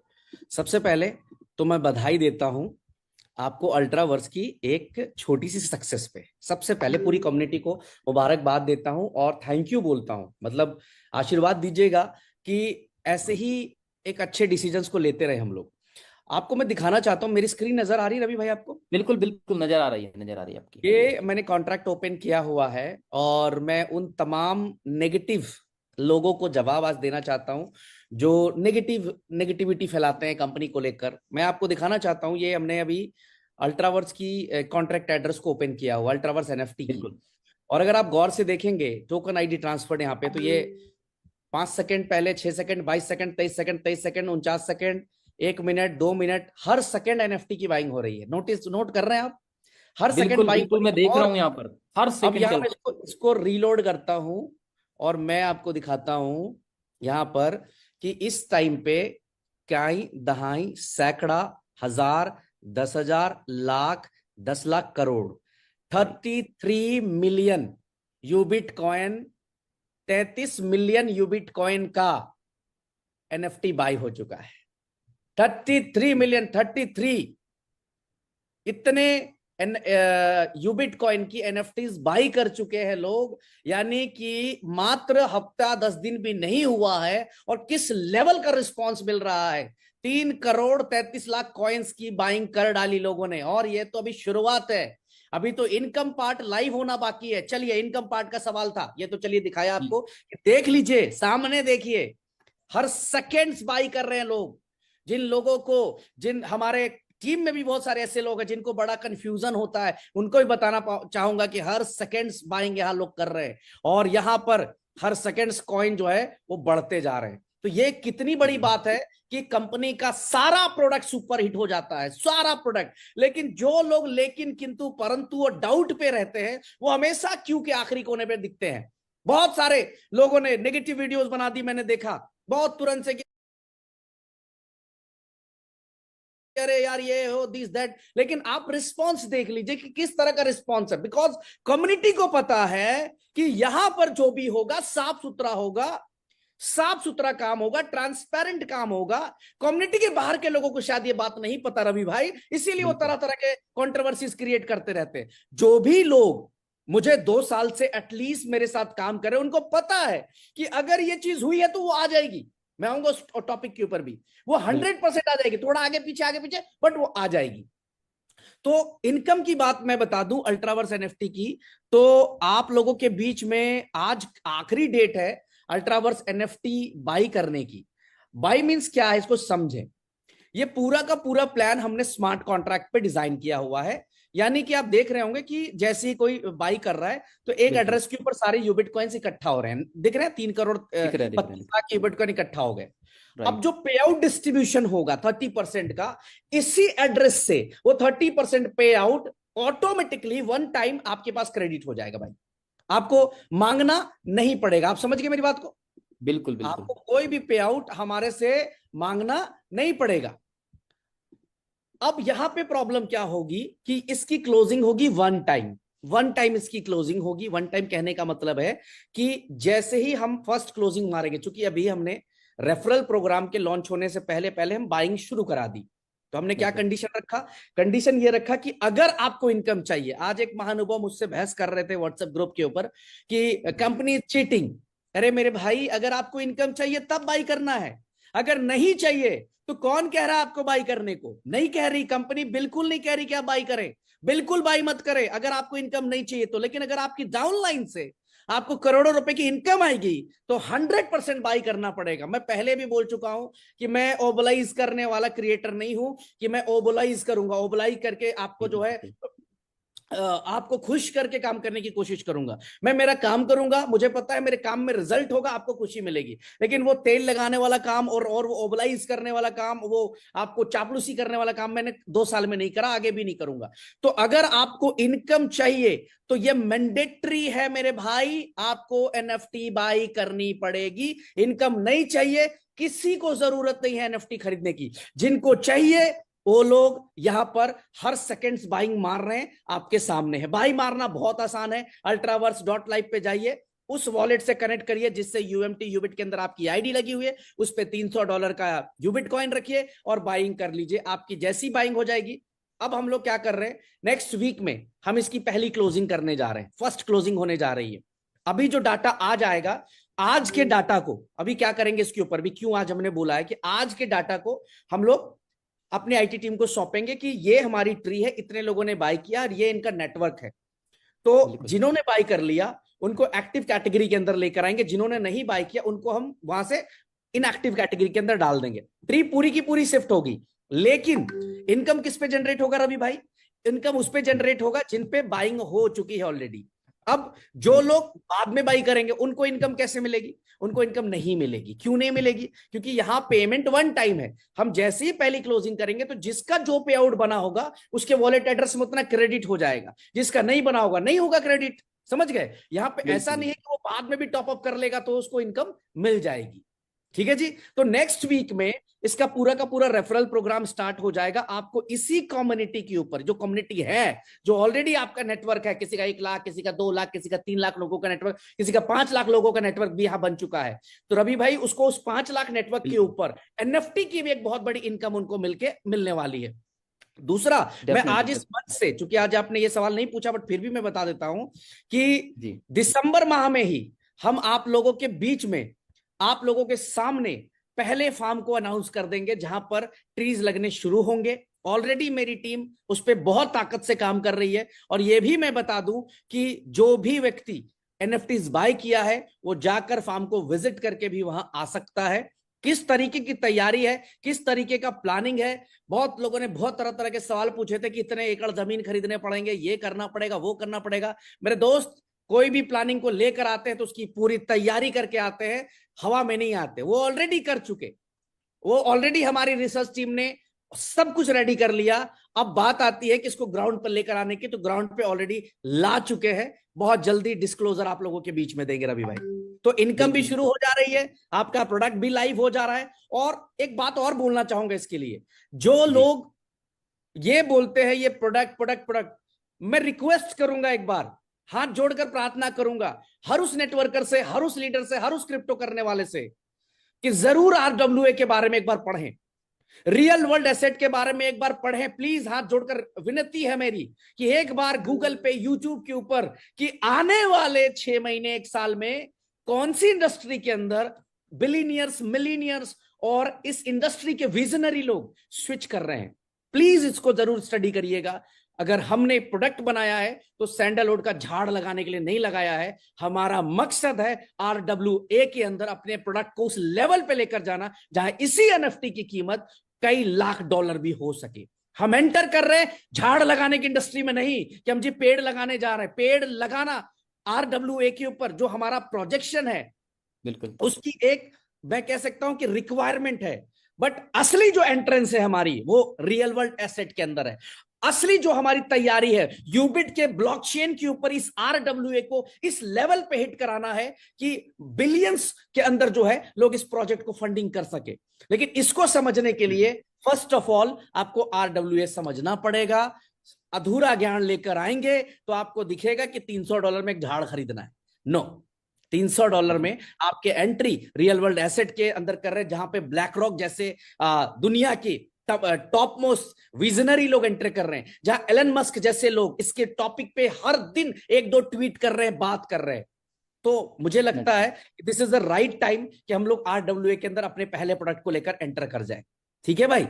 सबसे पहले तो मैं बधाई देता हूं आपको अल्ट्रावर्स की एक छोटी सी सक्सेस पे। सबसे पहले पूरी कम्युनिटी को मुबारकबाद देता हूं और थैंक यू बोलता हूं, मतलब आशीर्वाद दीजिएगा कि ऐसे ही एक अच्छे डिसीजंस को लेते रहे हम लोग। आपको मैं दिखाना चाहता हूं, मेरी स्क्रीन नजर आ रही है रवि भाई आपको? बिल्कुल बिल्कुल, नजर आ रही है, नजर आ रही है आपकी। ये मैंने कॉन्ट्रैक्ट ओपन किया हुआ है और मैं उन तमाम नेगेटिव लोगों को जवाब आज देना चाहता हूं जो नेगेटिविटी फैलाते हैं कंपनी को लेकर। मैं आपको दिखाना चाहता हूं, ये हमने अभी अल्ट्रावर्स की कॉन्ट्रैक्ट एड्रेस को ओपन किया हुआ, अल्ट्रावर्स एनएफटी की। बिल्कुल और अगर आप गौर से देखेंगे टोकन आईडी ट्रांसफर यहाँ पे, तो ये 5 सेकंड पहले, 6 second, 22 second, 23 second, 23 second, 49 second, 1 minute, 2 minute, हर सेकंड एनएफटी की बाइंग हो रही है। नोट कर रहे हैं आप? हर सेकंड बिल्कुल बाइंग हो बिल्कुल, रही मैं है। देख रहा और हूं यहाँ पर हर अब सेकंड यहाँ चल मैं रहा इसको रीलोड करता हूं और मैं आपको दिखाता हूं यहाँ पर कि इस टाइम पे काई, दहाई, सैकड़ा, हजार, 10,000, लाख, 10 लाख, करोड़, है। Right, 33 million Ubit coin, 33 million Ubit coin का एनएफटी बाई हो चुका है। 33 मिलियन, 33 इतने यूबिट कॉइन की एनएफटीज बाई कर चुके हैं लोग। यानी कि मात्र हफ्ता 10 दिन भी नहीं हुआ है और किस लेवल का रिस्पॉन्स मिल रहा है। 3 करोड़ 33 लाख कॉइन्स की बाइंग कर डाली लोगों ने, और ये तो अभी शुरुआत है। अभी तो इनकम पार्ट लाइव होना बाकी है। चलिए, इनकम पार्ट का सवाल था ये, तो चलिए दिखाया आपको। देख लीजिए, सामने देखिए, हर सेकेंड्स बाई कर रहे हैं लोग। जिन लोगों को, जिन हमारे टीम में भी बहुत सारे ऐसे लोग हैं जिनको बड़ा कंफ्यूजन होता है, उनको भी बताना चाहूंगा कि हर सेकेंड्स बाइंग यहां लोग कर रहे हैं और यहां पर हर सेकेंड्स कॉइन जो है वो बढ़ते जा रहे हैं। तो ये कितनी बड़ी बात है कि कंपनी का सारा प्रोडक्ट सुपर हिट हो जाता है, सारा प्रोडक्ट। लेकिन जो लोग लेकिन किंतु परंतु और डाउट पे रहते हैं वो हमेशा क्यू के आखिरी कोने पे दिखते हैं। बहुत सारे लोगों ने नेगेटिव वीडियोस बना दी, मैंने देखा बहुत तुरंत से कि अरे यार ये हो दिस दैट। लेकिन आप रिस्पॉन्स देख लीजिए कि किस तरह का रिस्पॉन्स है। बिकॉज कम्युनिटी को पता है कि यहां पर जो भी होगा साफ सुथरा होगा, साफ सुथरा काम होगा, ट्रांसपेरेंट काम होगा। कम्युनिटी के बाहर के लोगों को शायद ये बात नहीं पता रवि भाई, इसीलिए वो बिल्कुल तरह तरह के कंट्रोवर्सीज क्रिएट करते रहते हैं। जो भी लोग मुझे 2 साल से एटलीस्ट मेरे साथ काम करे, उनको पता है कि अगर ये चीज हुई है तो वो आ जाएगी। मैं आऊंगा उस टॉपिक के ऊपर भी, वो बिल्कुल 100% आ जाएगी, थोड़ा आगे पीछे बट वो आ जाएगी। तो इनकम की बात मैं बता दूं अल्ट्रावर्स एनएफटी की, तो आप लोगों के बीच में आज आखिरी डेट है अल्ट्रावर्स एनएफटी बाई करने की। बाई मींस क्या है, इसको समझें। ये पूरा का पूरा प्लान हमने स्मार्ट कॉन्ट्रैक्ट पे डिजाइन किया हुआ है। यानी कि आप देख रहे होंगे कि जैसे ही कोई बाई कर रहा है तो एक बिल्कुल, एड्रेस के ऊपर सारे यूबिट कॉइन्स इकट्ठा हो रहे हैं, दिख रहे हैं, 3 करोड़ दिख रहा है। 25 लाख यूबिट कॉइन इकट्ठा हो गए। अब राइट, जो पे आउट डिस्ट्रीब्यूशन होगा 30% का, इसी एड्रेस से वो 30% पे आउट ऑटोमेटिकली वन टाइम आपके पास क्रेडिट हो जाएगा भाई। आपको मांगना नहीं पड़ेगा। आप समझ गए मेरी बात को? बिल्कुल बिल्कुल आपको कोई भी पे आउट हमारे से मांगना नहीं पड़ेगा। अब यहां पे प्रॉब्लम क्या होगी कि इसकी क्लोजिंग होगी वन टाइम। वन टाइम इसकी क्लोजिंग होगी। वन टाइम कहने का मतलब है कि जैसे ही हम फर्स्ट क्लोजिंग मारेंगे, चूंकि अभी हमने रेफरल प्रोग्राम के लॉन्च होने से पहले पहले हम बाइंग शुरू करा दी, तो हमने क्या बिल्कुल कंडीशन रखा? कंडीशन ये रखा कि अगर आपको इनकम चाहिए, आज एक महानुभाव मुझसे बहस कर रहे थे व्हाट्सएप ग्रुप के ऊपर कि कंपनी चीटिंग। अरे मेरे भाई, अगर आपको इनकम चाहिए तब बाई करना है, अगर नहीं चाहिए तो कौन कह रहा है आपको बाई करने को? नहीं कह रही कंपनी, बिल्कुल नहीं कह रही कि आप बाई करें। बिल्कुल बाई मत करें अगर आपको इनकम नहीं चाहिए तो। लेकिन अगर आपकी डाउनलाइन से आपको करोड़ों रुपए की इनकम आएगी तो 100% बाई करना पड़ेगा। मैं पहले भी बोल चुका हूं कि मैं ओबलाइज करने वाला क्रिएटर नहीं हूं कि मैं ओबलाइज करूंगा, ओबलाइज करके आपको जो है बिल्कुल आपको खुश करके काम करने की कोशिश करूंगा। मैं मेरा काम करूंगा, मुझे पता है मेरे काम में रिजल्ट होगा, आपको खुशी मिलेगी। लेकिन वो तेल लगाने वाला काम और वो ओबलाइज करने वाला काम, वो आपको चापलूसी करने वाला काम मैंने 2 साल में नहीं करा, आगे भी नहीं करूंगा। तो अगर आपको इनकम चाहिए तो ये मैंडेटरी है मेरे भाई, आपको एनएफटी बाई करनी पड़ेगी। इनकम नहीं चाहिए, किसी को जरूरत नहीं है एनएफटी खरीदने की। जिनको चाहिए वो लोग यहां पर हर सेकंड्स बाइंग मार रहे हैं, आपके सामने है। बाई मारना बहुत आसान है, अल्ट्रावर्स डॉट लाइव पे जाइए, उस वॉलेट से कनेक्ट करिए जिससे यूएमटी यूबिट के अंदर आपकी आईडी लगी हुई है, उस पे $300 का यूबिट कॉइन रखिए और बाइंग कर लीजिए। आपकी जैसी बाइंग हो जाएगी। अब हम लोग क्या कर रहे हैं, नेक्स्ट वीक में हम इसकी पहली क्लोजिंग करने जा रहे हैं, फर्स्ट क्लोजिंग होने जा रही है। अभी जो डाटा आ जाएगा, आज के डाटा को अभी क्या करेंगे इसके ऊपर भी, क्यों आज हमने बोला है कि आज के डाटा को हम लोग अपनी आईटी टीम को सौंपेंगे कि ये हमारी ट्री है, इतने लोगों ने बाय किया और ये इनका नेटवर्क है। तो बिल्कुल जिन्होंने बाय कर लिया उनको एक्टिव कैटेगरी के अंदर लेकर आएंगे, जिन्होंने नहीं बाय किया उनको हम वहां से इनएक्टिव कैटेगरी के अंदर डाल देंगे। ट्री पूरी की पूरी शिफ्ट होगी। लेकिन इनकम किस पे जनरेट होगा रवि भाई? इनकम उस पे जनरेट होगा जिन पे बाइंग हो चुकी है ऑलरेडी। अब जो बिल्कुल लोग बाद में बाई करेंगे उनको इनकम कैसे मिलेगी? उनको इनकम नहीं मिलेगी। क्यों नहीं मिलेगी? क्योंकि यहां पेमेंट वन टाइम है। हम जैसे ही पहली क्लोजिंग करेंगे तो जिसका जो पे आउट बना होगा उसके वॉलेट एड्रेस में उतना क्रेडिट हो जाएगा, जिसका नहीं बना होगा नहीं होगा क्रेडिट। समझ गए? यहां पे ऐसा बिल्कुल। नहीं है कि वो बाद में भी टॉप अप कर लेगा तो उसको इनकम मिल जाएगी। ठीक है जी। तो नेक्स्ट वीक में इसका पूरा का पूरा रेफरल प्रोग्राम स्टार्ट हो जाएगा। आपको इसी कम्युनिटी के ऊपर, जो कम्युनिटी है, जो ऑलरेडी आपका नेटवर्क है, किसी का 1 लाख, किसी का 2 लाख, किसी का 3 लाख लोगों का नेटवर्क, किसी का 5 लाख लोगों का नेटवर्क भी यहां बन चुका है। तो रवि भाई उसको उस 5 लाख नेटवर्क के बिल्कुल ऊपर एनएफटी की भी एक बहुत बड़ी इनकम उनको मिलने वाली है। दूसरा, मैं आज डेफिनेटली। इस मंच से, चूंकि आज आपने ये सवाल नहीं पूछा बट फिर भी मैं बता देता हूं कि जी दिसंबर माह में ही हम आप लोगों के बीच में, आप लोगों के सामने पहले फार्म को अनाउंस कर देंगे जहां पर ट्रीज लगने शुरू होंगे। ऑलरेडी मेरी टीम उस पर बहुत ताकत से काम कर रही है। और यह भी मैं बता दूं कि जो भी व्यक्ति एनएफटीज बाय किया है वो जाकर फार्म को विजिट करके भी वहां आ सकता है। किस तरीके की तैयारी है, किस तरीके का प्लानिंग है। बहुत लोगों ने बहुत तरह तरह के सवाल पूछे थे कि इतने एकड़ जमीन खरीदने पड़ेंगे, ये करना पड़ेगा, वो करना पड़ेगा। मेरे दोस्त, कोई भी प्लानिंग को लेकर आते हैं तो उसकी पूरी तैयारी करके आते हैं, हवा में नहीं आते। वो ऑलरेडी कर चुके, वो ऑलरेडी हमारी रिसर्च टीम ने सब कुछ रेडी कर लिया। अब बात आती है कि इसको ग्राउंड पर लेकर आने की, तो ग्राउंड पे ऑलरेडी ला चुके हैं। बहुत जल्दी डिस्क्लोजर आप लोगों के बीच में देंगे रवि भाई। तो इनकम भी बिल्कुल शुरू हो जा रही है, आपका प्रोडक्ट भी लाइव हो जा रहा है। और एक बात और बोलना चाहूंगा इसके लिए, जो जी लोग ये बोलते हैं ये प्रोडक्ट प्रोडक्ट प्रोडक्ट, मैं रिक्वेस्ट करूंगा, एक बार हाथ जोड़कर प्रार्थना करूंगा हर उस नेटवर्कर से, हर उस लीडर से, हर उस क्रिप्टो करने वाले से कि जरूर आरडब्ल्यूए के बारे में एक बार पढ़ें, रियल वर्ल्ड एसेट के बारे में एक बार पढ़ें। प्लीज हाथ जोड़कर विनती है मेरी कि एक बार गूगल पे, यूट्यूब के ऊपर कि आने वाले 6 महीने 1 साल में कौन सी इंडस्ट्री के अंदर बिलीनियर्स, मिलीनियर्स और इस इंडस्ट्री के विजनरी लोग स्विच कर रहे हैं। प्लीज इसको जरूर स्टडी करिएगा। अगर हमने प्रोडक्ट बनाया है तो सैंडलवुड का झाड़ लगाने के लिए नहीं लगाया है। हमारा मकसद है आरडब्ल्यूए के अंदर अपने प्रोडक्ट को उस लेवल पे लेकर जाना जहां इसी एनएफटी की कीमत कई लाख डॉलर भी हो सके। हम एंटर कर रहे हैं झाड़ लगाने की इंडस्ट्री में नहीं कि हम जी पेड़ लगाने जा रहे हैं। पेड़ लगाना आरडब्ल्यूए के ऊपर जो हमारा प्रोजेक्शन है बिल्कुल उसकी एक, मैं कह सकता हूं कि रिक्वायरमेंट है। बट असली जो एंट्रेंस है हमारी वो रियल वर्ल्ड एसेट के अंदर है। असली जो हमारी तैयारी है यूबिट के ब्लॉकचेन के ऊपर इस आरडब्ल्यूए को इस लेवल पे हिट कराना है कि बिलियंस के अंदर जो है लोग इस प्रोजेक्ट को फंडिंग कर सके। लेकिन इसको समझने के लिए फर्स्ट ऑफ ऑल आपको आरडब्ल्यूए समझना पड़ेगा। अधूरा ज्ञान लेकर आएंगे तो आपको दिखेगा कि $300 में एक झाड़ खरीदना है। नो, $300 में आपके एंट्री रियल वर्ल्ड एसेट के अंदर कर रहे हैं जहां पे ब्लैक रॉक जैसे दुनिया की टॉप मोस्ट विजनरी लोग एंटर कर रहे हैं, जहां एलन मस्क जैसे लोग इसके टॉपिक पे हर दिन 1-2 ट्वीट कर रहे हैं, बात कर रहे हैं। तो मुझे लगता है कि this is the right time कि हम लोग आरडब्ल्यूए के अंदर अपने पहले प्रोडक्ट को लेकर एंटर कर जाए। ठीक है भाई?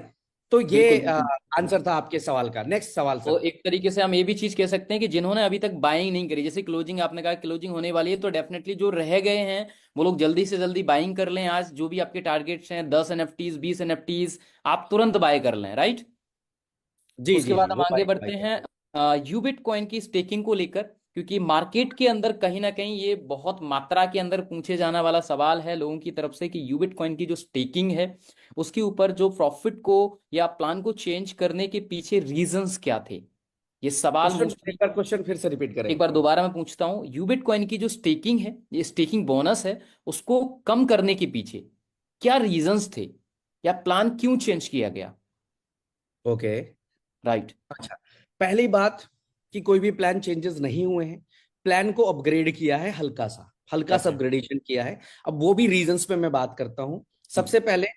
तो ये बिल्कुल बिल्कुल। आंसर था आपके सवाल का। नेक्स्ट सवाल तो सर। एक तरीके से हम ये भी चीज कह सकते हैं कि जिन्होंने अभी तक बाइंग नहीं करी, जैसे क्लोजिंग आपने कहा क्लोजिंग होने वाली है, तो डेफिनेटली जो रह गए हैं वो लोग जल्दी से जल्दी बाइंग कर लें। आज जो भी आपके टारगेट्स हैं 10 एनएफटीज 20 एनएफटीज आप तुरंत बाय कर लें, राइट। जी उसके जी बाद जी, हम वो आगे बाइक बढ़ते बाइक। हैं। यूबिट कॉइन की स्टेकिंग को लेकर, क्योंकि मार्केट के अंदर कहीं ना कहीं ये बहुत मात्रा के अंदर पूछे जाने वाला सवाल है लोगों की तरफ से कि यूबिट कॉइन की जो स्टेकिंग है उसके ऊपर जो प्रॉफिट को या प्लान को चेंज करने के पीछे रीजंस क्या थे, ये सवाल क्वेश्चन मोस्टली। एक बार क्वेश्चन फिर से रिपीट करें। एक बार दोबारा मैं पूछता हूँ, यूबिट कॉइन की जो स्टेकिंग है, ये स्टेकिंग बोनस है, उसको कम करने के पीछे क्या रीजंस थे या प्लान क्यों चेंज किया गया? ओके। राइट। अच्छा, पहली बात कि कोई भी प्लान चेंजेस नहीं हुए हैं। प्लान को अपग्रेड किया है, हल्का सा डेफिनेट। अपग्रेडेशन किया है। अब वो भी रीजंस पे मैं बात करता हूँ। सबसे पहले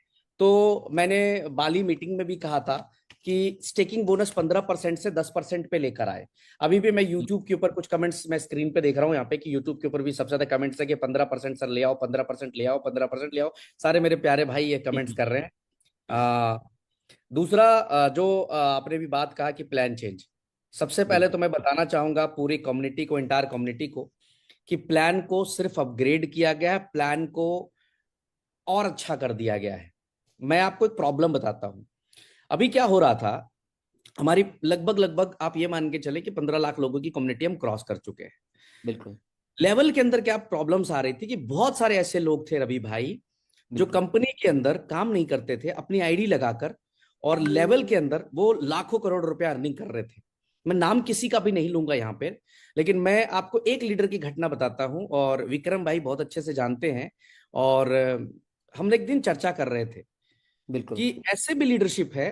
तो मैंने बाली मीटिंग में भी कहा था कि स्टेकिंग बोनस 15% से 10% पे लेकर आए। अभी भी मैं यूट्यूब के ऊपर कुछ कमेंट्स मैं स्क्रीन पे देख रहा हूँ यहाँ पे कि यूट्यूब के ऊपर भी सबसे ज्यादा कमेंट्स है कि 15% सर ले आओ, 15% ले आओ, 15% ले आओ। सारे मेरे प्यारे भाई ये कमेंट्स कर रहे हैं। दूसरा, जो आपने भी बात कहा कि प्लान चेंज, सबसे पहले बिल्कुल तो मैं बताना चाहूंगा पूरी कम्युनिटी को, इंटायर कम्युनिटी को, कि प्लान को सिर्फ अपग्रेड किया गया है, प्लान को और अच्छा कर दिया गया है। मैं आपको एक प्रॉब्लम बताता हूं। अभी क्या हो रहा था, हमारी लगभग लगभग आप ये मान के चले कि 15 लाख लोगों की कम्युनिटी हम क्रॉस कर चुके हैं। बिल्कुल लेवल के अंदर क्या प्रॉब्लम्स आ रही थी कि बहुत सारे ऐसे लोग थे रवि भाई जो बिल्कुल। कंपनी के अंदर काम नहीं करते थे अपनी आईडी लगाकर, और लेवल के अंदर वो लाखों करोड़ रुपया अर्निंग कर रहे थे। मैं नाम किसी का भी नहीं लूंगा यहाँ पे, लेकिन मैं आपको एक लीडर की घटना बताता हूँ और विक्रम भाई बहुत अच्छे से जानते हैं। और हम एक दिन चर्चा कर रहे थे बिल्कुल कि ऐसे भी लीडरशिप है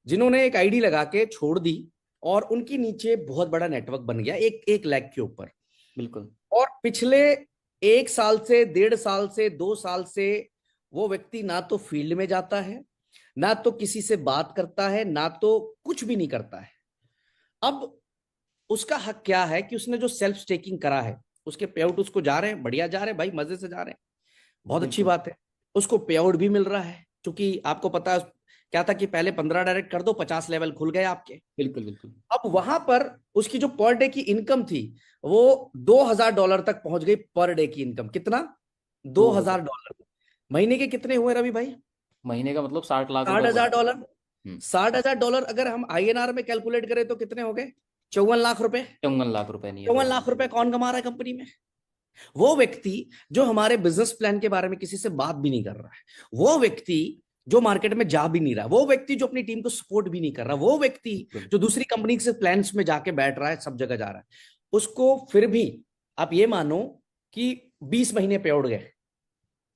जिन्होंने एक आईडी लगा के छोड़ दी और उनके नीचे बहुत बड़ा नेटवर्क बन गया, 1 लाख के ऊपर। बिल्कुल और पिछले 1 साल से, 1.5 साल से, 2 साल से वो व्यक्ति ना तो फील्ड में जाता है, ना तो किसी से बात करता है, ना तो कुछ भी नहीं करता है। अब उसका हक क्या है कि उसने जो सेल्फ स्टेकिंग करा है उसके पे आउट उसको जा रहे हैं, बढ़िया जा रहे हैं भाई, मजे से जा रहे हैं, बहुत अच्छी बिल्कुल बात है। उसको पे आउट भी मिल रहा है, क्योंकि आपको पता है क्या था कि पहले 15 डायरेक्ट कर दो, 50 लेवल खुल गए आपके। बिल्कुल बिल्कुल। अब वहां पर उसकी जो पर डे की इनकम थी वो $2000 तक पहुंच गई। पर डे की इनकम कितना? दो 2000। हजार डॉलर महीने के कितने हुए रवि भाई? महीने का मतलब 60 लाख रुपए साठ हुआ। हजार डॉलर हम्म। 60,000 डॉलर अगर हम आईएनआर में कैलकुलेट करें तो कितने हो गए? 54 लाख रुपए। 54 लाख रुपए नियर 54 लाख रुपए कौन कमा रहा है कंपनी में? वो व्यक्ति जो हमारे बिजनेस प्लान के बारे में किसी से बात भी नहीं कर रहा है, वो व्यक्ति जो मार्केट में जा भी नहीं रहा, वो व्यक्ति जो अपनी टीम को सपोर्ट भी नहीं कर रहा, वो व्यक्ति बिल्कुल जो दूसरी कंपनी से प्लान्स में जाके बैठ रहा है, सब जगह जा रहा है, उसको फिर भी आप ये मानो कि 20 महीने पे उड़ गए।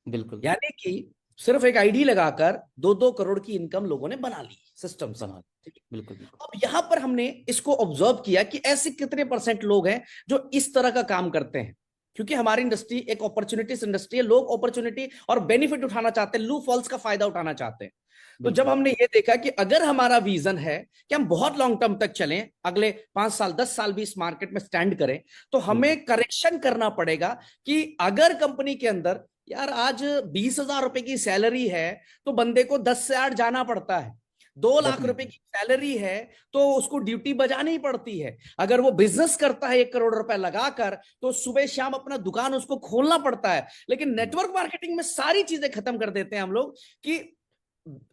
बिल्कुल। यानी कि सिर्फ एक आईडी लगाकर 2-2 करोड़ की इनकम लोगों ने बना ली सिस्टम से। बना। ठीक है? बिल्कुल बिल्कुल। अब यहां पर हमने इसको ऑब्जर्व किया कि ऐसे कितने परसेंट लोग हैं जो इस तरह का काम करते हैं, क्योंकि हमारी इंडस्ट्री एक अपॉर्चुनिटीज इंडस्ट्री है। लोग अपॉर्चुनिटी और बेनिफिट उठाना चाहते हैं, लू फॉल्स का फायदा उठाना चाहते हैं। तो जब बिल्कुल हमने ये देखा कि अगर हमारा विजन है कि हम बहुत लॉन्ग टर्म तक चलें, अगले 5 साल 10 साल भी इस मार्केट में स्टैंड करें, तो बिल्कुल हमें करेक्शन करना पड़ेगा कि अगर कंपनी के अंदर यार आज 20,000 रुपए की सैलरी है तो बंदे को 10 से 8 जाना पड़ता है। 2 लाख रुपए डेफिनेटली। की सैलरी है तो उसको ड्यूटी बजानी पड़ती है। अगर वो बिजनेस करता है 1 करोड़ रुपए लगाकर तो सुबह शाम अपना दुकान उसको खोलना पड़ता है। लेकिन नेटवर्क मार्केटिंग में सारी चीजें खत्म कर देते हैं हम लोग कि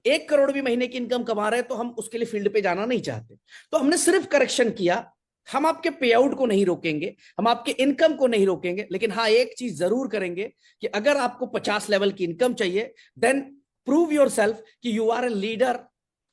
1 करोड़ भी महीने की इनकम कमा रहे हैं तो हम उसके लिए फील्ड पे जाना नहीं चाहते। तो हमने सिर्फ करेक्शन किया, हम आपके पे आउट को नहीं रोकेंगे, हम आपके इनकम को नहीं रोकेंगे, लेकिन हाँ एक चीज जरूर करेंगे कि अगर आपको 50 लेवल की इनकम चाहिए देन प्रूव योर सेल्फ कि यू आर ए लीडर।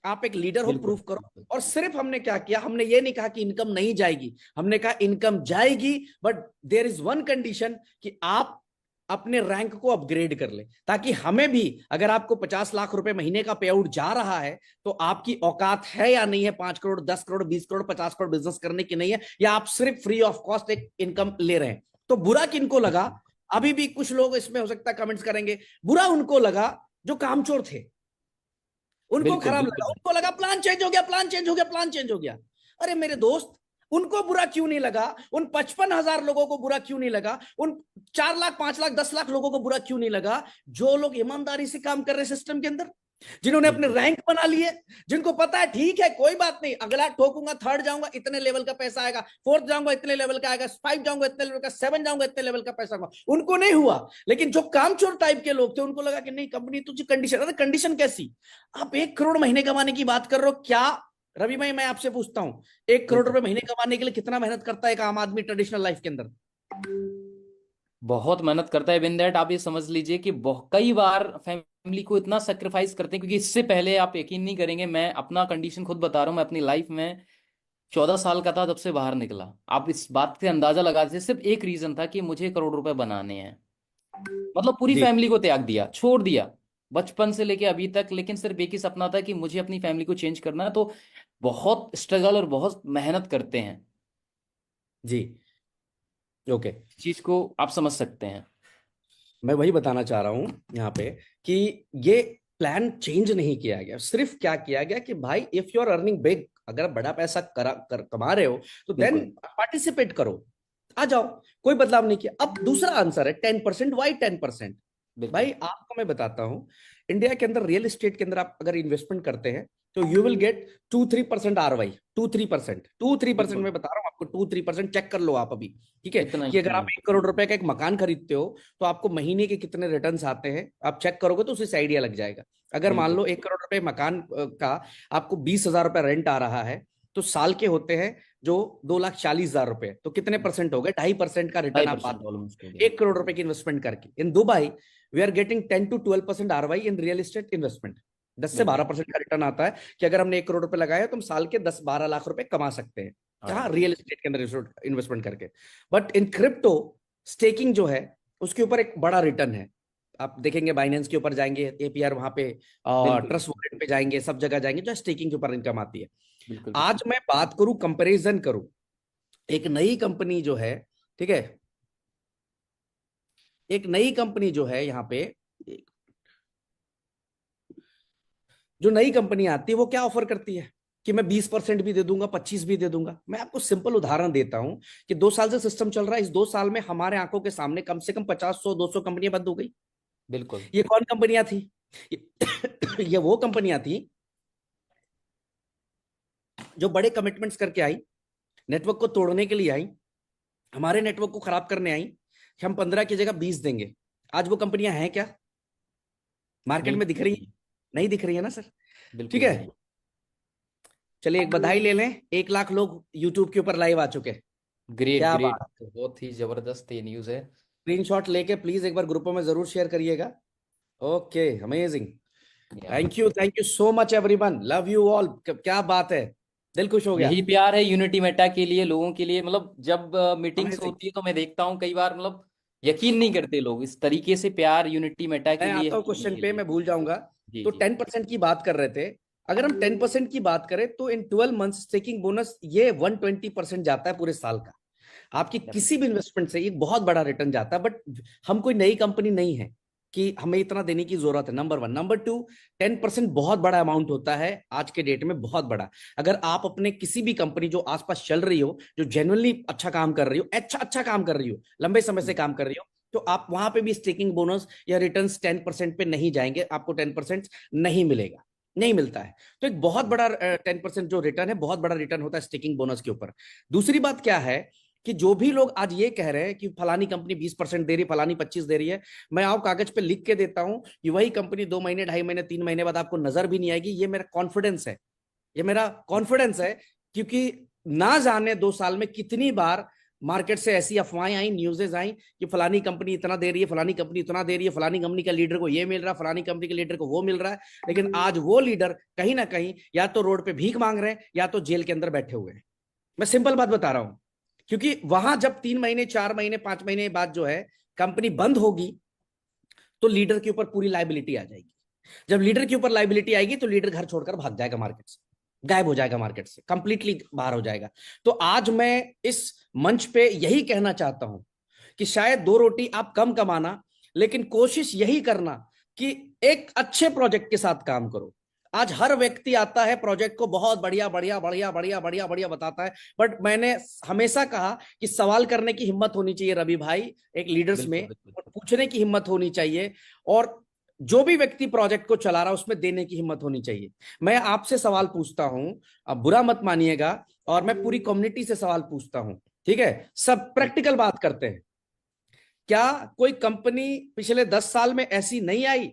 आप एक लीडर हो, बिल्कुल प्रूव करो। बिल्कुल। और सिर्फ हमने क्या किया, हमने ये नहीं कहा कि इनकम नहीं जाएगी, हमने कहा इनकम जाएगी but there is one condition कि आप अपने रैंक को अपग्रेड कर ले, ताकि हमें भी अगर आपको 50 लाख रुपए महीने का पे आउट जा रहा है तो आपकी औकात है या नहीं है 5 करोड़, 10 करोड़, 20 करोड़, 50 करोड़ बिजनेस करने की नहीं है, या आप सिर्फ फ्री ऑफ कॉस्ट एक इनकम ले रहे हैं। तो बुरा किनको लगा? अभी भी कुछ लोग इसमें हो सकता है कमेंट्स करेंगे, बुरा उनको लगा जो कामचोर थे, उनको बिल्कुल खराब लगा, बिल्कुल। उनको लगा प्लान चेंज हो गया, प्लान चेंज हो गया, प्लान चेंज हो गया। अरे मेरे दोस्त, उनको बुरा क्यों नहीं लगा? उन 55,000 लोगों को बुरा क्यों नहीं लगा? उन 4 लाख, 5 लाख, 10 लाख लोगों को बुरा क्यों नहीं लगा जो लोग ईमानदारी से काम कर रहे सिस्टम के अंदर, जिन्होंने अपने बिल्कुल रैंक बना लिए, जिनको पता है ठीक है कोई बात नहीं, अगला ठोकूंगा, थर्ड जाऊंगा इतने लेवल का पैसा आएगा, फोर्थ जाऊंगा इतने लेवल का आएगा, 5 जाऊंगा इतने लेवल का, 7 जाऊंगा इतने लेवल का पैसा आएगा। उनको नहीं हुआ। लेकिन जो कामचोर टाइप के लोग थे उनको लगा कि नहीं कंपनी तुझे कंडीशन, अरे कंडीशन कैसी? आप 1 करोड़ महीने कमाने की बात कर रहे हो क्या? रवि भाई मैं आपसे पूछता हूँ, 1 करोड़ बिल्कुल। रुपए महीने कमाने के लिए कितना मेहनत करता है एक आम आदमी ट्रेडिशनल लाइफ के अंदर? बहुत मेहनत करता है, बिन दैट आप ये समझ लीजिए कि कई बार फैमिली को इतना सेक्रीफाइस करते हैं, क्योंकि इससे पहले आप यकीन नहीं करेंगे, मैं अपना कंडीशन खुद बता रहा हूँ, मैं अपनी लाइफ में 14 साल का था तब से बाहर निकला। आप इस बात से अंदाजा लगा दीजिए, सिर्फ एक रीजन था कि मुझे करोड़ रुपए बनाने हैं। मतलब पूरी जी। फैमिली को त्याग दिया, छोड़ दिया, बचपन से लेके अभी तक, लेकिन सिर्फ एक ही सपना था कि मुझे अपनी फैमिली को चेंज करना है। तो बहुत स्ट्रगल और बहुत मेहनत करते हैं। जी। ओके। इस चीज को आप समझ सकते हैं। मैं वही बताना चाह रहा हूं यहाँ पे कि ये प्लान चेंज नहीं किया गया, सिर्फ क्या किया गया कि भाई if you are earning big, अगर आप बड़ा पैसा कमा रहे हो तो देन बिल्कुल पार्टिसिपेट करो, आ जाओ। कोई बदलाव नहीं किया। अब दूसरा आंसर है 10%। वाई 10%? बिल्कुल भाई आपको मैं बताता हूं, इंडिया के अंदर रियल एस्टेट के अंदर आप अगर इन्वेस्टमेंट करते हैं तो यू विल गेट 2-3% ROI। 2-3%, 2-3% बिल्कुल। मैं बता रहा हूं आपको, 2-3% चेक कर लो आप अभी। ठीक है, इतना कि अगर ही आप 1 करोड़ रुपए का एक मकान खरीदते हो तो आपको महीने के कितने रिटर्न्स आते हैं आप चेक करोगे तो उसी से आइडिया लग जाएगा। अगर मान बिल्कुल। लो 1 करोड़ रुपए मकान का आपको 20,000 रुपए रेंट आ रहा है, तो साल के होते हैं जो 2,40,000 रुपए, तो कितने परसेंट हो गए? 2.5% का ढाई रिटर्न आप परसेंट पाते ऑलमोस्ट हो हो गया। 1 करोड़ रुपए की इन्वेस्टमेंट करके। In Dubai we are getting 10-12% ROI in real estate investment. 10 से 12 बिल्कुल। परसेंट का रिटर्न आता है कि अगर हमने 1 करोड़ रुपए लगाया तो हम साल के 10-12 लाख रुपए कमा सकते हैं, जहां आराम से। रियल एस्टेट के अंदर इन्वेस्टमेंट करके। बट इन क्रिप्टो स्टेकिंग जो है उसके ऊपर एक बड़ा रिटर्न है। आप देखेंगे बाइनेंस के ऊपर जाएंगे, APR वहां पे, बिल्कुल ट्रस्ट वॉलेट पे जाएंगे, सब जगह जाएंगे जो स्टेकिंग के ऊपर इनकम आती है। बिल्कुल। आज बिल्कुल मैं बात करूं, कंपैरिजन करूं, एक नई कंपनी जो है, ठीक है, एक नई कंपनी जो है यहाँ पे, जो नई कंपनी आती है वो क्या ऑफर करती है कि मैं 20% भी दे दूंगा, 25 भी दे दूंगा। मैं आपको सिंपल उदाहरण देता हूं कि 2 साल से सिस्टम चल रहा है, इस 2 साल में हमारे आंखों के सामने कम से कम 50, 100, 200 कंपनियां बंद हो गई। बिल्कुल। ये कौन कंपनियां थी? ये वो कंपनियां थी जो बड़े कमिटमेंट्स करके आई, नेटवर्क को तोड़ने के लिए आई, हमारे नेटवर्क को खराब करने आई कि हम 15 की जगह 20 देंगे। आज वो कंपनियां हैं क्या? मार्केट नहीं में दिख रही है? नहीं, नहीं दिख रही है ना सर। ठीक बिल्कुल है, नहीं। चलिए एक बधाई ले लें, 1 लाख लोग यूट्यूब के ऊपर लाइव आ चुके हैं। ग्रेट क्या ग्रेट, बात! बहुत ही जबरदस्त ये न्यूज़ है। स्क्रीनशॉट लेके प्लीज एक बार ग्रुपों में जरूर शेयर करिएगा। Okay, amazing. या thank you so much everyone, love you all. क्या बात है, दिल खुश हो गया। यही प्यार है यूनिटी मेटा के लिए, लोगों के लिए। मतलब जब मीटिंग्स अमेजिंग। होती है तो मैं देखता हूँ कई बार, मतलब यकीन नहीं करते लोग, इस तरीके से प्यार यूनिटी मेटा के मैं लिए आता है हूँ लोगों क्वेश्चन के पे, लिए। मैं भूल जाऊंगा। जी तो जी। 10% की बात कर रहे थे। अगर हम 10% की बात करें तो इन 12 मंथ स्टेकिंग बोनस ये 120% जाता है पूरे साल का। आपकी किसी भी इन्वेस्टमेंट से एक बहुत बड़ा रिटर्न जाता है। बट हम कोई नई कंपनी नहीं है कि हमें इतना देने की जरूरत है, नंबर वन। नंबर टू, 10% बहुत बड़ा अमाउंट होता है आज के डेट में, बहुत बड़ा। अगर आप अपने किसी भी कंपनी जो आसपास चल रही हो, जो जेन्युइनली अच्छा काम कर रही हो, अच्छा अच्छा काम कर रही हो, लंबे समय से काम कर रही हो, तो आप वहां पे भी स्टेकिंग बोनस या रिटर्न 10% पे नहीं जाएंगे, आपको 10% नहीं मिलेगा, नहीं मिलता है। तो एक बहुत बड़ा 10% जो रिटर्न है, बहुत बड़ा रिटर्न होता है स्टेकिंग बोनस के ऊपर। दूसरी बात क्या है कि जो भी लोग आज ये कह रहे हैं कि फलानी कंपनी 20% दे रही है, फलानी 25 दे रही है, मैं आओ कागज पे लिख के देता हूं कि वही कंपनी 2 महीने, 2.5 महीने, 3 महीने बाद आपको नजर भी नहीं आएगी। ये मेरा कॉन्फिडेंस है, ये मेरा कॉन्फिडेंस है। क्योंकि ना जाने 2 साल में कितनी बार मार्केट से ऐसी अफवाहें आई, न्यूज़ेस आई कि फलानी कंपनी इतना दे रही है, फलानी कंपनी इतना दे रही है, फलानी कंपनी का लीडर को ये मिल रहा है, फलानी कंपनी के लीडर को वो मिल रहा है। लेकिन आज वो लीडर कहीं ना कहीं या तो रोड पे भीख मांग रहे हैं या तो जेल के अंदर बैठे हुए हैं। मैं सिंपल बात बता रहा हूं। क्योंकि वहां जब 3 महीने, 4 महीने, 5 महीने बाद जो है कंपनी बंद होगी, तो लीडर के ऊपर पूरी लाइबिलिटी आ जाएगी। जब लीडर के ऊपर लाइबिलिटी आएगी तो लीडर घर छोड़कर भाग जाएगा मार्केट से, गायब हो जाएगा मार्केट से, कंप्लीटली बाहर हो जाएगा। तो आज मैं इस मंच पे यही कहना चाहता हूं कि शायद 2 रोटी आप कम कमाना, लेकिन कोशिश यही करना कि एक अच्छे प्रोजेक्ट के साथ काम करो। आज हर व्यक्ति आता है, प्रोजेक्ट को बहुत बढ़िया बढ़िया बढ़िया बढ़िया बढ़िया बढ़िया बताता है, बट मैंने हमेशा कहा कि सवाल करने की हिम्मत होनी चाहिए रवि भाई, एक लीडर्स में, बिल्कुल बिल्कुल। और पूछने की हिम्मत होनी चाहिए। और जो भी व्यक्ति प्रोजेक्ट को चला रहा है उसमें देने की हिम्मत होनी चाहिए। मैं आपसे सवाल पूछता हूं, अब बुरा मत मानिएगा, और मैं पूरी कम्युनिटी से सवाल पूछता हूं, ठीक है, सब प्रैक्टिकल बात करते हैं। क्या कोई कंपनी पिछले 10 साल में ऐसी नहीं आई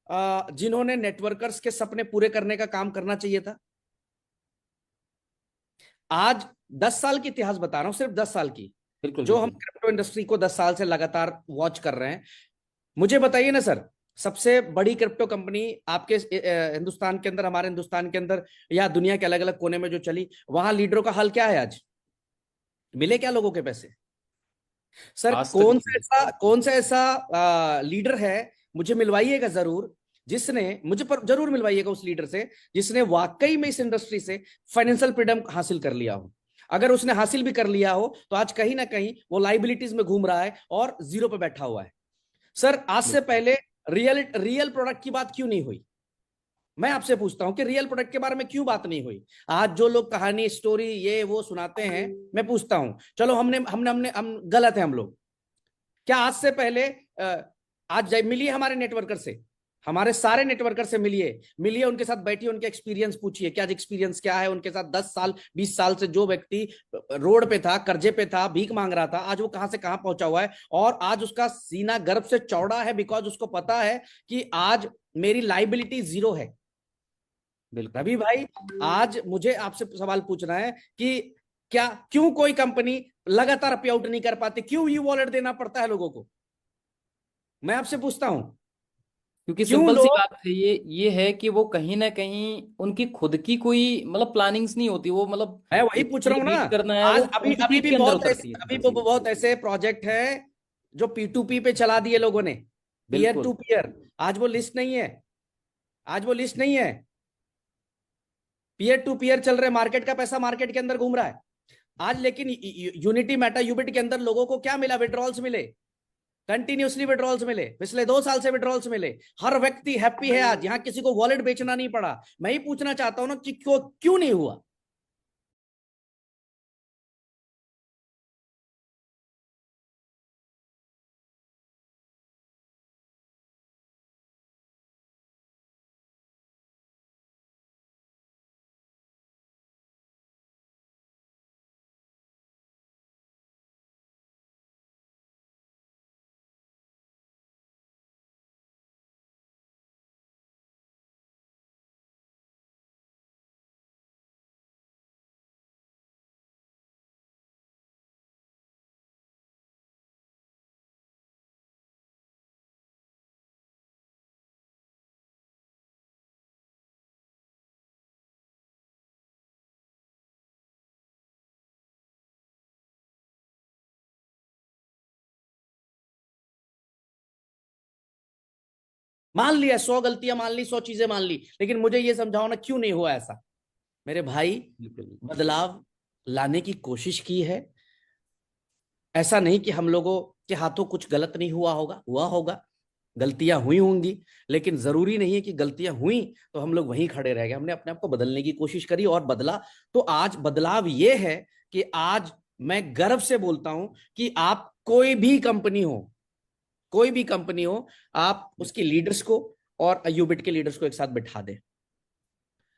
जिन्होंने नेटवर्कर्स के सपने पूरे करने का काम करना चाहिए था? आज 10 साल की इतिहास बता रहा हूं, सिर्फ 10 साल की, बिल्कुल जो हम बिल्कुल। क्रिप्टो इंडस्ट्री को 10 साल से लगातार वॉच कर रहे हैं। मुझे बताइए ना सर, सबसे बड़ी क्रिप्टो कंपनी आपके हिंदुस्तान के अंदर, हमारे हिंदुस्तान के अंदर या दुनिया के अलग अलग कोने में जो चली, वहां लीडरों का हाल क्या है आज? मिले क्या लोगों के पैसे? सर आज तक नहीं। कौन सा ऐसा लीडर है, मुझे मिलवाइएगा जरूर, जिसने मुझे पर जरूर मिलवाइएगा उस लीडर से जिसने वाकई में इस इंडस्ट्री से फाइनेंशियल फ्रीडम हासिल कर लिया हो। अगर उसने हासिल भी कर लिया हो तो आज कहीं ना कहीं वो लाइबिलिटीज में घूम रहा है और जीरो पे बैठा हुआ है। सर आज से बिल्कुल पहले रियल रियल प्रोडक्ट की बात क्यों नहीं हुई? मैं आपसे पूछता हूं कि रियल प्रोडक्ट के बारे में क्यों बात नहीं हुई? आज जो लोग कहानी स्टोरी ये वो सुनाते हैं, मैं पूछता हूं, चलो हमने हमने हमने हम गलत है हम लोग। क्या आज से पहले आज मिलिए हमारे नेटवर्कर से, हमारे सारे नेटवर्कर से मिलिए, मिलिए उनके साथ बैठिए, उनके एक्सपीरियंस पूछिए, क्या एक्सपीरियंस क्या है उनके साथ। 10 साल 20 साल से जो व्यक्ति रोड पे था, कर्जे पे था, भीख मांग रहा था, आज वो कहां से कहां पहुंचा हुआ है, और आज उसका सीना गर्व से चौड़ा है, बिकॉज उसको पता है कि आज मेरी लाइबिलिटी जीरो है। बिल्कुल। रवि भाई, आज मुझे आपसे सवाल पूछना है कि क्या, क्यों कोई कंपनी लगातार पे आउट नहीं कर पाती? क्यों यू वॉलेट देना पड़ता है लोगों को? मैं आपसे पूछता हूं, क्योंकि क्यों सिंपल सी लोग। बात है, ये है कि वो कहीं ना कहीं उनकी खुद की कोई मतलब प्लानिंग्स नहीं होती, वो मतलब मैं वही पूछ रहा ये हूं ना, बीट करना है, आज वो अभी उनकी अभी पीठ भी के अंदर बहुत उतरती ऐसे, है अभी सिंपल भी सी। बहुत ऐसे प्रोजेक्ट है जो P2P पे चला दिए लोगों ने, पीयर टू बिल्कुल पीयर। आज वो लिस्ट नहीं है, आज वो लिस्ट नहीं है, पीयर टू पीयर चल रहे, मार्केट का पैसा मार्केट के अंदर घूम रहा है आज। लेकिन यूनिटी मेटा यूबिट के अंदर लोगों को क्या मिला? विड्रॉल्स मिले, कंटिन्यूसली विड्रॉल्स मिले, पिछले 2 साल से विड्रॉल्स मिले। हर व्यक्ति हैप्पी है आज, यहाँ किसी को वॉलेट बेचना नहीं पड़ा। मैं ही पूछना चाहता हूं ना कि क्यों क्यों नहीं हुआ? मान लिया 100 गलतियां मान ली, 100 चीजें मान ली, लेकिन मुझे ये समझाओ ना क्यों नहीं हुआ ऐसा? मेरे भाई, बिल्कुल। बदलाव लाने की कोशिश की है। ऐसा नहीं कि हम लोगों के हाथों कुछ गलत नहीं हुआ होगा, हुआ होगा, गलतियां हुई होंगी, लेकिन जरूरी नहीं है कि गलतियां हुई तो हम लोग वहीं खड़े रह गए। हमने अपने आप को बदलने की कोशिश करी और बदला। तो आज बदलाव ये है कि आज मैं गर्व से बोलता हूं कि आप कोई भी कंपनी हो, कोई भी कंपनी हो, आप उसकी लीडर्स को और यूबिट के लीडर्स को एक साथ बिठा दे,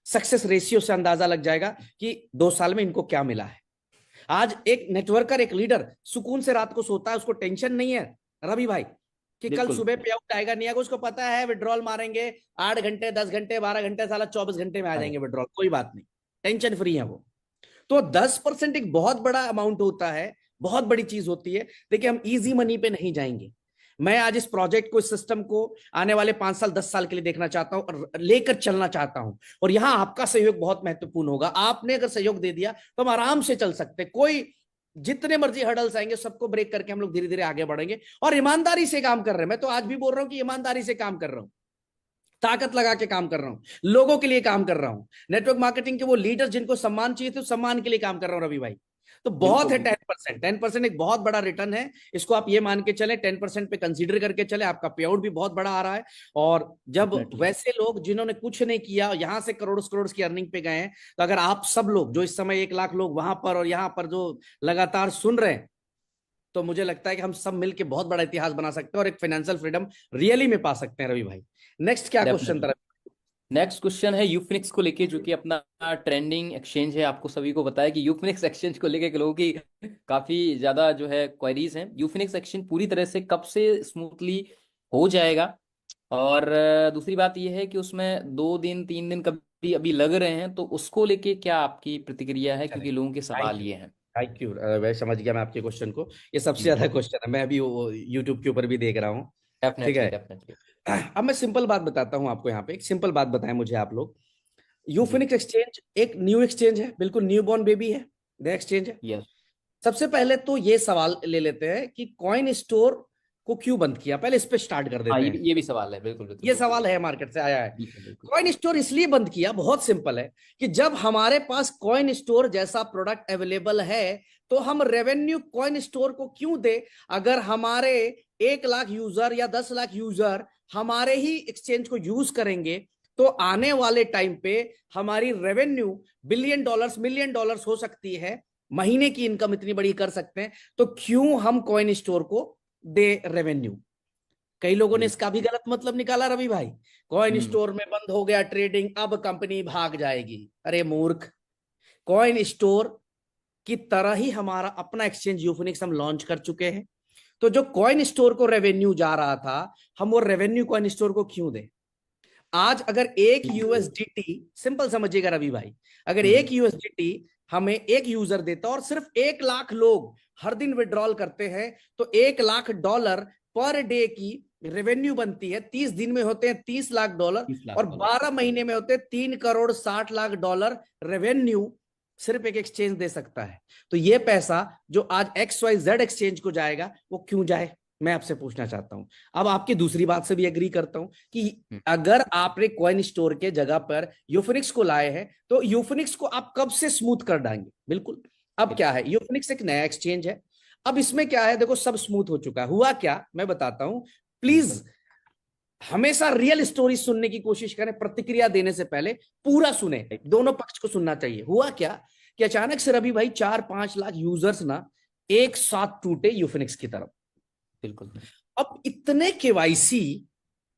सक्सेस रेशियो से अंदाजा लग जाएगा कि 2 साल में इनको क्या मिला है। आज एक नेटवर्कर, एक लीडर सुकून से रात को सोता है, उसको टेंशन नहीं है रवि भाई कि कल बिल्कुल सुबह पे आउट आएगा नहीं आएगा। उसको पता है विड्रॉल मारेंगे 8 घंटे, 10 घंटे, 12 घंटे, साला 24 घंटे में आ अरे जाएंगे विड्रॉल, कोई बात नहीं, टेंशन फ्री है वो। तो 10% एक बहुत बड़ा अमाउंट होता है, बहुत बड़ी चीज होती है। देखिए, हम इजी मनी पे नहीं जाएंगे। मैं आज इस प्रोजेक्ट को, इस सिस्टम को आने वाले 5 साल 10 साल के लिए देखना चाहता हूं और लेकर चलना चाहता हूं। और यहां आपका सहयोग बहुत महत्वपूर्ण होगा। आपने अगर सहयोग दे दिया तो हम आराम से चल सकते, कोई जितने मर्जी हर्डल्स आएंगे सबको ब्रेक करके हम लोग धीरे धीरे आगे बढ़ेंगे और ईमानदारी से काम कर रहे हैं। मैं तो आज भी बोल रहा हूं कि ईमानदारी से काम कर रहा हूं, ताकत लगा के काम कर रहा हूं, लोगों के लिए काम कर रहा हूं। नेटवर्क मार्केटिंग के वो लीडर जिनको सम्मान चाहिए थे, सम्मान के लिए काम कर रहा हूं रवि भाई। तो बहुत बिल्कुल है, बिल्कुल। 10%, 10% एक बहुत बड़ा रिटर्न है। इसको आप ये मान के चले, 10% पे कंसीडर करके चले, आपका पे आउट भी बहुत बड़ा आ रहा है। और जब डेफिनेटली। वैसे लोग जिन्होंने कुछ नहीं किया यहां से करोड़ करोड़ की अर्निंग पे गए हैं, तो अगर आप सब लोग जो इस समय 1 लाख लोग वहां पर और यहाँ पर जो लगातार सुन रहे हैं, तो मुझे लगता है कि हम सब मिलकर बहुत बड़ा इतिहास बना सकते हैं और एक फाइनेंशियल फ्रीडम रियली में पा सकते हैं रवि भाई। नेक्स्ट क्या क्वेश्चन था? डेफिनेटली। नेक्स्ट क्वेश्चन है यूफिनिक्स को लेके, जो कि अपना ट्रेंडिंग एक्सचेंज है। आपको सभी को बताया कि यूफिनिक्स एक्सचेंज को लेके लोगों की काफी ज्यादा जो है क्वेरीज हैं। यूफिनिक्स एक्सचेंज पूरी तरह से कब से स्मूथली हो जाएगा? और दूसरी बात यह है कि उसमें 2 दिन 3 दिन कभी भी अभी लग रहे हैं, तो उसको लेके क्या आपकी प्रतिक्रिया है, चलिए, क्योंकि लोगों के थैंक सवाल यू। ये हैं। थैंक यू, मैं समझ गया मैं आपके क्वेश्चन को। ये सबसे जी, ज्यादा क्वेश्चन है, मैं अभी यूट्यूब के ऊपर भी देख रहा हूँ। ठीक डेफिनेटली है। डेफिनेटली। अब मैं सिंपल बात बताता हूँ आपको, यहाँ पे एक सिंपल बात बताएं मुझे आप लोग। जी। यूफिनिक्स एक्सचेंज एक न्यू एक्सचेंज है, बिल्कुल न्यू बॉर्न बेबी है, नया एक्सचेंज है। यस। सबसे पहले तो ये सवाल ले लेते हैं कि कॉइन स्टोर को क्यों बंद किया, पहले इस पे स्टार्ट कर हाँ, देते हैं। ये भी सवाल है, बिल्कुल बिल्कुल ये बिल्कुल सवाल है, बिल्कुल। मार्केट से आया है। बिल्कुल बिल्कुल। कॉइन स्टोर इसलिए बंद किया, बहुत सिंपल है, कि जब हमारे पास कॉइन स्टोर जैसा प्रोडक्ट अवेलेबल है, तो हम रेवेन्यू कॉइन स्टोर को क्यों दे। अगर हमारे 1 लाख यूजर या 10 लाख यूजर हमारे ही एक्सचेंज को यूज करेंगे, तो आने वाले टाइम पे हमारी revenue billion dollars million dollars हो सकती है, महीने की इनकम इतनी बड़ी कर सकते हैं। तो क्यों हम कॉइन स्टोर को दे रेवेन्यू। कई लोगों ने बिल्कुल। इसका भी गलत मतलब निकाला, रवि भाई। कॉइन हम्म। स्टोर में बंद हो गया ट्रेडिंग, अब कंपनी भाग जाएगी। अरे मूर्ख, कॉइन स्टोर की तरह ही हमारा अपना एक्सचेंज यूफिनिक्स हम लॉन्च कर चुके हैं। तो जो कॉइन स्टोर को रेवेन्यू जा रहा था, हम वो रेवेन्यू कॉइन स्टोर को क्यों दें। आज अगर एक बिल्कुल। यूएसडीटी, सिंपल समझिएगा रवि भाई, अगर हम्म। एक यूएसडीटी हमें एक यूजर देता और सिर्फ 1 लाख लोग हर दिन विड्रॉल करते हैं, तो $1 लाख पर डे की रेवेन्यू बनती है। 30 दिन में होते हैं $30 लाख, 30 लाख और डॉलर 12 महीने में होते हैं $3 करोड़ 60 लाख रेवेन्यू सिर्फ एक एक्सचेंज दे सकता है। तो ये पैसा जो आज XYZ एक्सचेंज को जाएगा, वो क्यों जाए, मैं आपसे पूछना चाहता हूं। अब आपकी दूसरी बात से भी एग्री करता हूं कि हम्म। अगर आपने कॉइन स्टोर के जगह पर यूफिनिक्स को लाए हैं, तो यूफिनिक्स को आप कब से स्मूथ कर डालेंगे, बिल्कुल। अब क्या है, यूफिनिक्स एक नया एक्सचेंज है। अब इसमें क्या है, देखो सब स्मूथ हो चुका है। हुआ क्या, मैं बताता हूं। प्लीज बिल्कुल। हमेशा रियल स्टोरी सुनने की कोशिश करें, प्रतिक्रिया देने से पहले पूरा सुने, दोनों पक्ष को सुनना चाहिए। हुआ क्या कि अचानक से रवि भाई 4-5 लाख यूजर्स ना एक साथ टूटे यूफिनिक्स की तरफ। बिल्कुल। अब इतने केवाईसी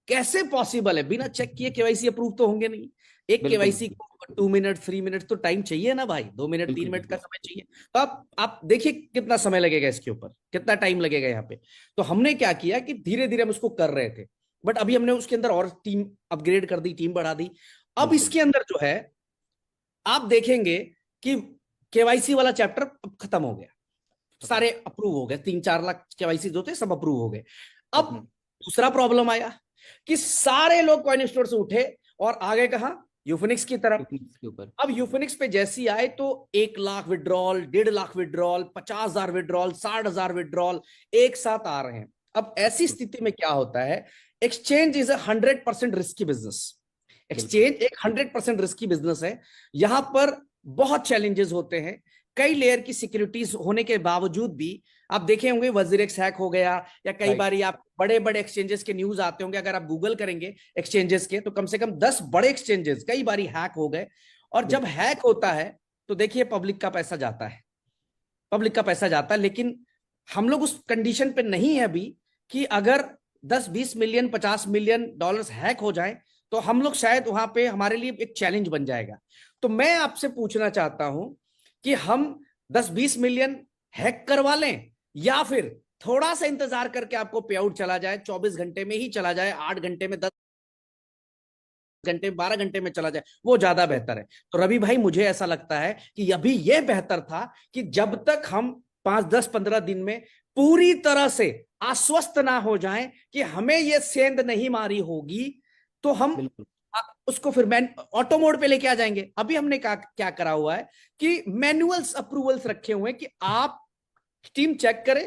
कैसे पॉसिबल है, बिना चेक किए केवाईसी अप्रूव तो होंगे नहीं। एक बिल्कुल। केवाईसी को 2 मिनट 3 मिनट तो टाइम चाहिए ना भाई, 2 मिनट तीन बिल्कुल। मिनट का बिल्कुल। समय चाहिए। तो आप देखिए कितना समय लगेगा इसके ऊपर, कितना टाइम लगेगा यहाँ पे। तो हमने क्या किया कि धीरे धीरे हम उसको कर रहे थे, बट अभी हमने उसके अंदर और टीम अपग्रेड कर दी, टीम बढ़ा दी। अब बिल्कुल। इसके अंदर जो है, आप देखेंगे कि केवाईसी वाला चैप्टर अब खत्म हो गया, खत्म। सारे अप्रूव हो गए, 3-4 लाख केवाईसी जो थे सब अप्रूव हो गए। अब डेफिनेट। दूसरा प्रॉब्लम आया कि सारे लोग कॉइन स्टोर से उठे और आगे कहा, यूफिनिक्स की तरफ। के ऊपर। अब यूफिनिक्स पे जैसी आए, तो 1 lakh withdrawal, 1.5 lakh withdrawal, 50,000 withdrawal, 60,000 withdrawal एक साथ आ रहे हैं। अब ऐसी स्थिति में क्या होता है, एक्सचेंज इज 100% रिस्की बिजनेस। बिल्कुल। एक्सचेंज एक 100% रिस्की बिजनेस है। यहां पर बहुत चैलेंजेस होते हैं, कई लेयर की सिक्योरिटीज होने के बावजूद भी। आप देखे होंगे वजीरेक्स हैक हो गया, या कई राइट। बार आप बड़े बड़े एक्सचेंजेस के न्यूज आते होंगे, अगर आप गूगल करेंगे एक्सचेंजेस के, तो कम से कम 10 बड़े एक्सचेंजेस कई बार हैक हो गए। और जब बिल्कुल। हैक होता है, तो देखिए पब्लिक का पैसा जाता है, पब्लिक का पैसा जाता है। लेकिन हम लोग उस कंडीशन पे नहीं है अभी कि अगर 10-20 मिलियन $50 मिलियन हैक हो जाए, तो हम लोग शायद वहां पे हमारे लिए एक चैलेंज बन जाएगा। तो मैं आपसे पूछना चाहता हूं कि हम 10-20 मिलियन हैक करवा लें, या फिर थोड़ा सा इंतजार करके आपको पे आउट चला जाए, 24 घंटे में ही चला जाए, 8 घंटे में, 10 घंटे 12 घंटे में चला जाए, वो ज्यादा बेहतर है। तो रवि भाई मुझे ऐसा लगता है कि अभी यह बेहतर था कि जब तक हम 5-10-15 दिन में पूरी तरह से आश्वस्त ना हो जाएं कि हमें यह सेंध नहीं मारी होगी, तो हम बिल्कुल। उसको फिर मैन ऑटो मोड पे लेके आ जाएंगे। अभी हमने क्या करा हुआ है कि मैनुअल्स अप्रूवल्स रखे हुए हैं कि आप टीम चेक करे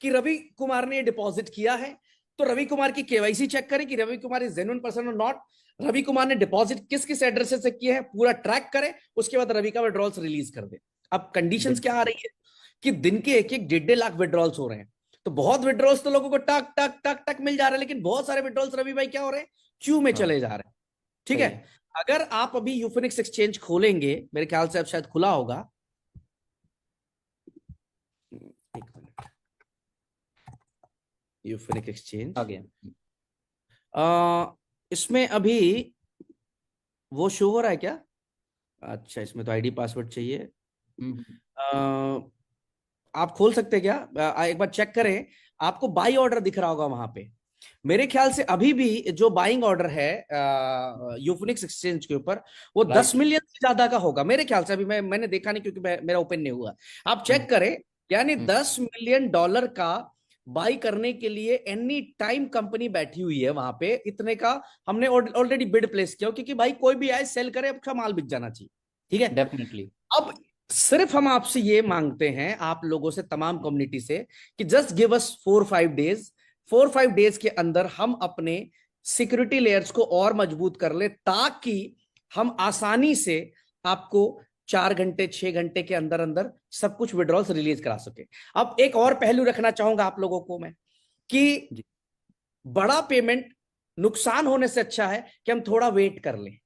कि रवि कुमार ने डिपॉजिट किया है, तो रवि कुमार की केवाईसी चेक करें कि Ravi Kumar is genuine person और नॉट। रवि कुमार ने डिपॉजिट किस किस एड्रेस से किए हैं पूरा ट्रैक करें, उसके बाद रवि का विड्रॉल्स रिलीज कर दे। अब कंडीशंस क्या आ बिल्कुल। रही है कि दिन के 1-1 1.5 लाख विड्रॉल्स हो रहे हैं। तो बहुत विड्रॉल्स तो लोगों को टक टक टक टक मिल जा रहा है, लेकिन बहुत सारे विड्रॉल्स रवि भाई क्या हो रहे हैं, क्यू में हाँ। चले जा रहे हैं। ठीक सही है। है। अगर आप अभी यूफिनिक्स एक्सचेंज खोलेंगे, मेरे ख्याल से अब शायद खुला होगा, एक मिनट, यूफिनिक्स आ एक्सचेंज, गया। इसमें अभी वो शो हो रहा है क्या। अच्छा, इसमें तो आईडी पासवर्ड चाहिए। हम्म। अ, आप खोल सकते हैं क्या, एक बार चेक करें। आपको बाई ऑर्डर दिख रहा होगा वहां पे, मेरे ख्याल से अभी भी जो बाइंग ऑर्डर है यूफिनिक्स एक्सचेंज के ऊपर, वो 10 मिलियन से ज्यादा का होगा मेरे ख्याल से। अभी मैंने देखा नहीं क्योंकि मेरा ओपन नहीं हुआ, आप चेक राइट। करें। यानी $10 मिलियन का बाई करने के लिए एनी टाइम कंपनी बैठी हुई है वहां पे, इतने का हमने ऑलरेडी बिड प्लेस किया, क्योंकि भाई कोई भी आए सेल करे, अच्छा माल बिक जाना चाहिए, ठीक है। डेफिनेटली। अब सिर्फ हम आपसे ये मांगते हैं, आप लोगों से, तमाम कम्युनिटी से, कि just give us 4-5 days. 4-5 days के अंदर हम अपने सिक्योरिटी लेयर्स को और मजबूत कर ले, ताकि हम आसानी से आपको 4 घंटे 6 घंटे के अंदर अंदर सब कुछ विड्रॉल्स रिलीज करा सके। अब एक और पहलू रखना चाहूंगा आप लोगों को मैं, कि जी। बड़ा पेमेंट नुकसान होने से अच्छा है कि हम थोड़ा वेट कर लें।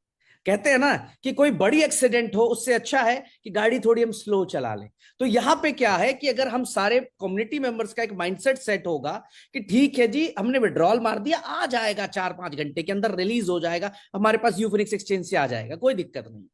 कहते हैं ना कि कोई बड़ी एक्सीडेंट हो, उससे अच्छा है कि गाड़ी थोड़ी हम स्लो चला लें। तो यहां पे क्या है कि अगर हम सारे कम्युनिटी मेंबर्स का एक माइंडसेट सेट होगा कि ठीक है जी, हमने विड्रॉल मार दिया, आ जाएगा 4-5 घंटे के अंदर रिलीज हो जाएगा, हमारे पास यूफिनिक्स एक्सचेंज से आ जाएगा, कोई दिक्कत नहीं,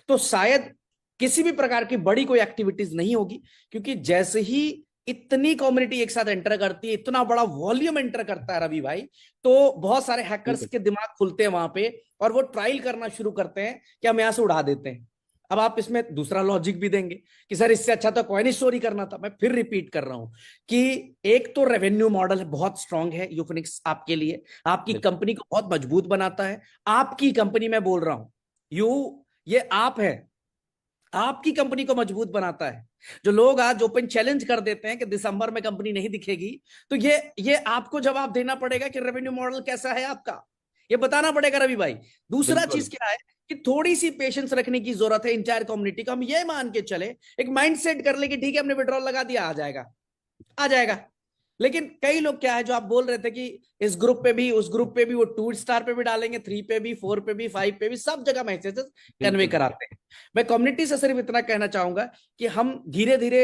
तो शायद किसी भी प्रकार की बड़ी कोई एक्टिविटीज नहीं होगी। क्योंकि जैसे ही इतनी कम्युनिटी एक साथ एंटर करती है, इतना बड़ा वॉल्यूम एंटर करता है रवि भाई, तो बहुत सारे हैकर्स बिल्कुल। के दिमाग खुलते हैं वहां पे, और वो ट्रायल करना शुरू करते हैं कि हम यहां से उड़ा देते हैं। अब आप इसमें दूसरा लॉजिक भी देंगे कि सर इससे अच्छा तो कॉइन स्टोरी करना था। मैं फिर रिपीट कर रहा हूं कि एक तो रेवेन्यू मॉडल बहुत स्ट्रांग है यूफिनिक्स आपके लिए, आपकी बिल्कुल। कंपनी को बहुत मजबूत बनाता है। आपकी कंपनी मैं बोल रहा हूं, ये आप है, आपकी कंपनी को मजबूत बनाता है। जो लोग आज ओपन चैलेंज कर देते हैं कि दिसंबर में कंपनी नहीं दिखेगी, तो ये आपको जवाब देना पड़ेगा कि रेवेन्यू मॉडल कैसा है आपका, ये बताना पड़ेगा रवि भाई। दूसरा चीज बिल्कुल। क्या है कि थोड़ी सी पेशेंस रखने की जरूरत है इंटायर कम्युनिटी को। हम ये मान के चले, एक माइंड सेट कर ले कि ठीक है हमने विड्रॉल लगा दिया, आ जाएगा, आ जाएगा। लेकिन कई लोग क्या है, जो आप बोल रहे थे कि इस ग्रुप पे भी उस ग्रुप पे भी, वो 2 स्टार पे भी डालेंगे, 3 पे भी, 4 पे भी, 5 पे भी, सब जगह मैसेजेस कन्वे बिल्कुल। कराते हैं। मैं कम्युनिटी से सिर्फ इतना कहना चाहूंगा कि हम धीरे धीरे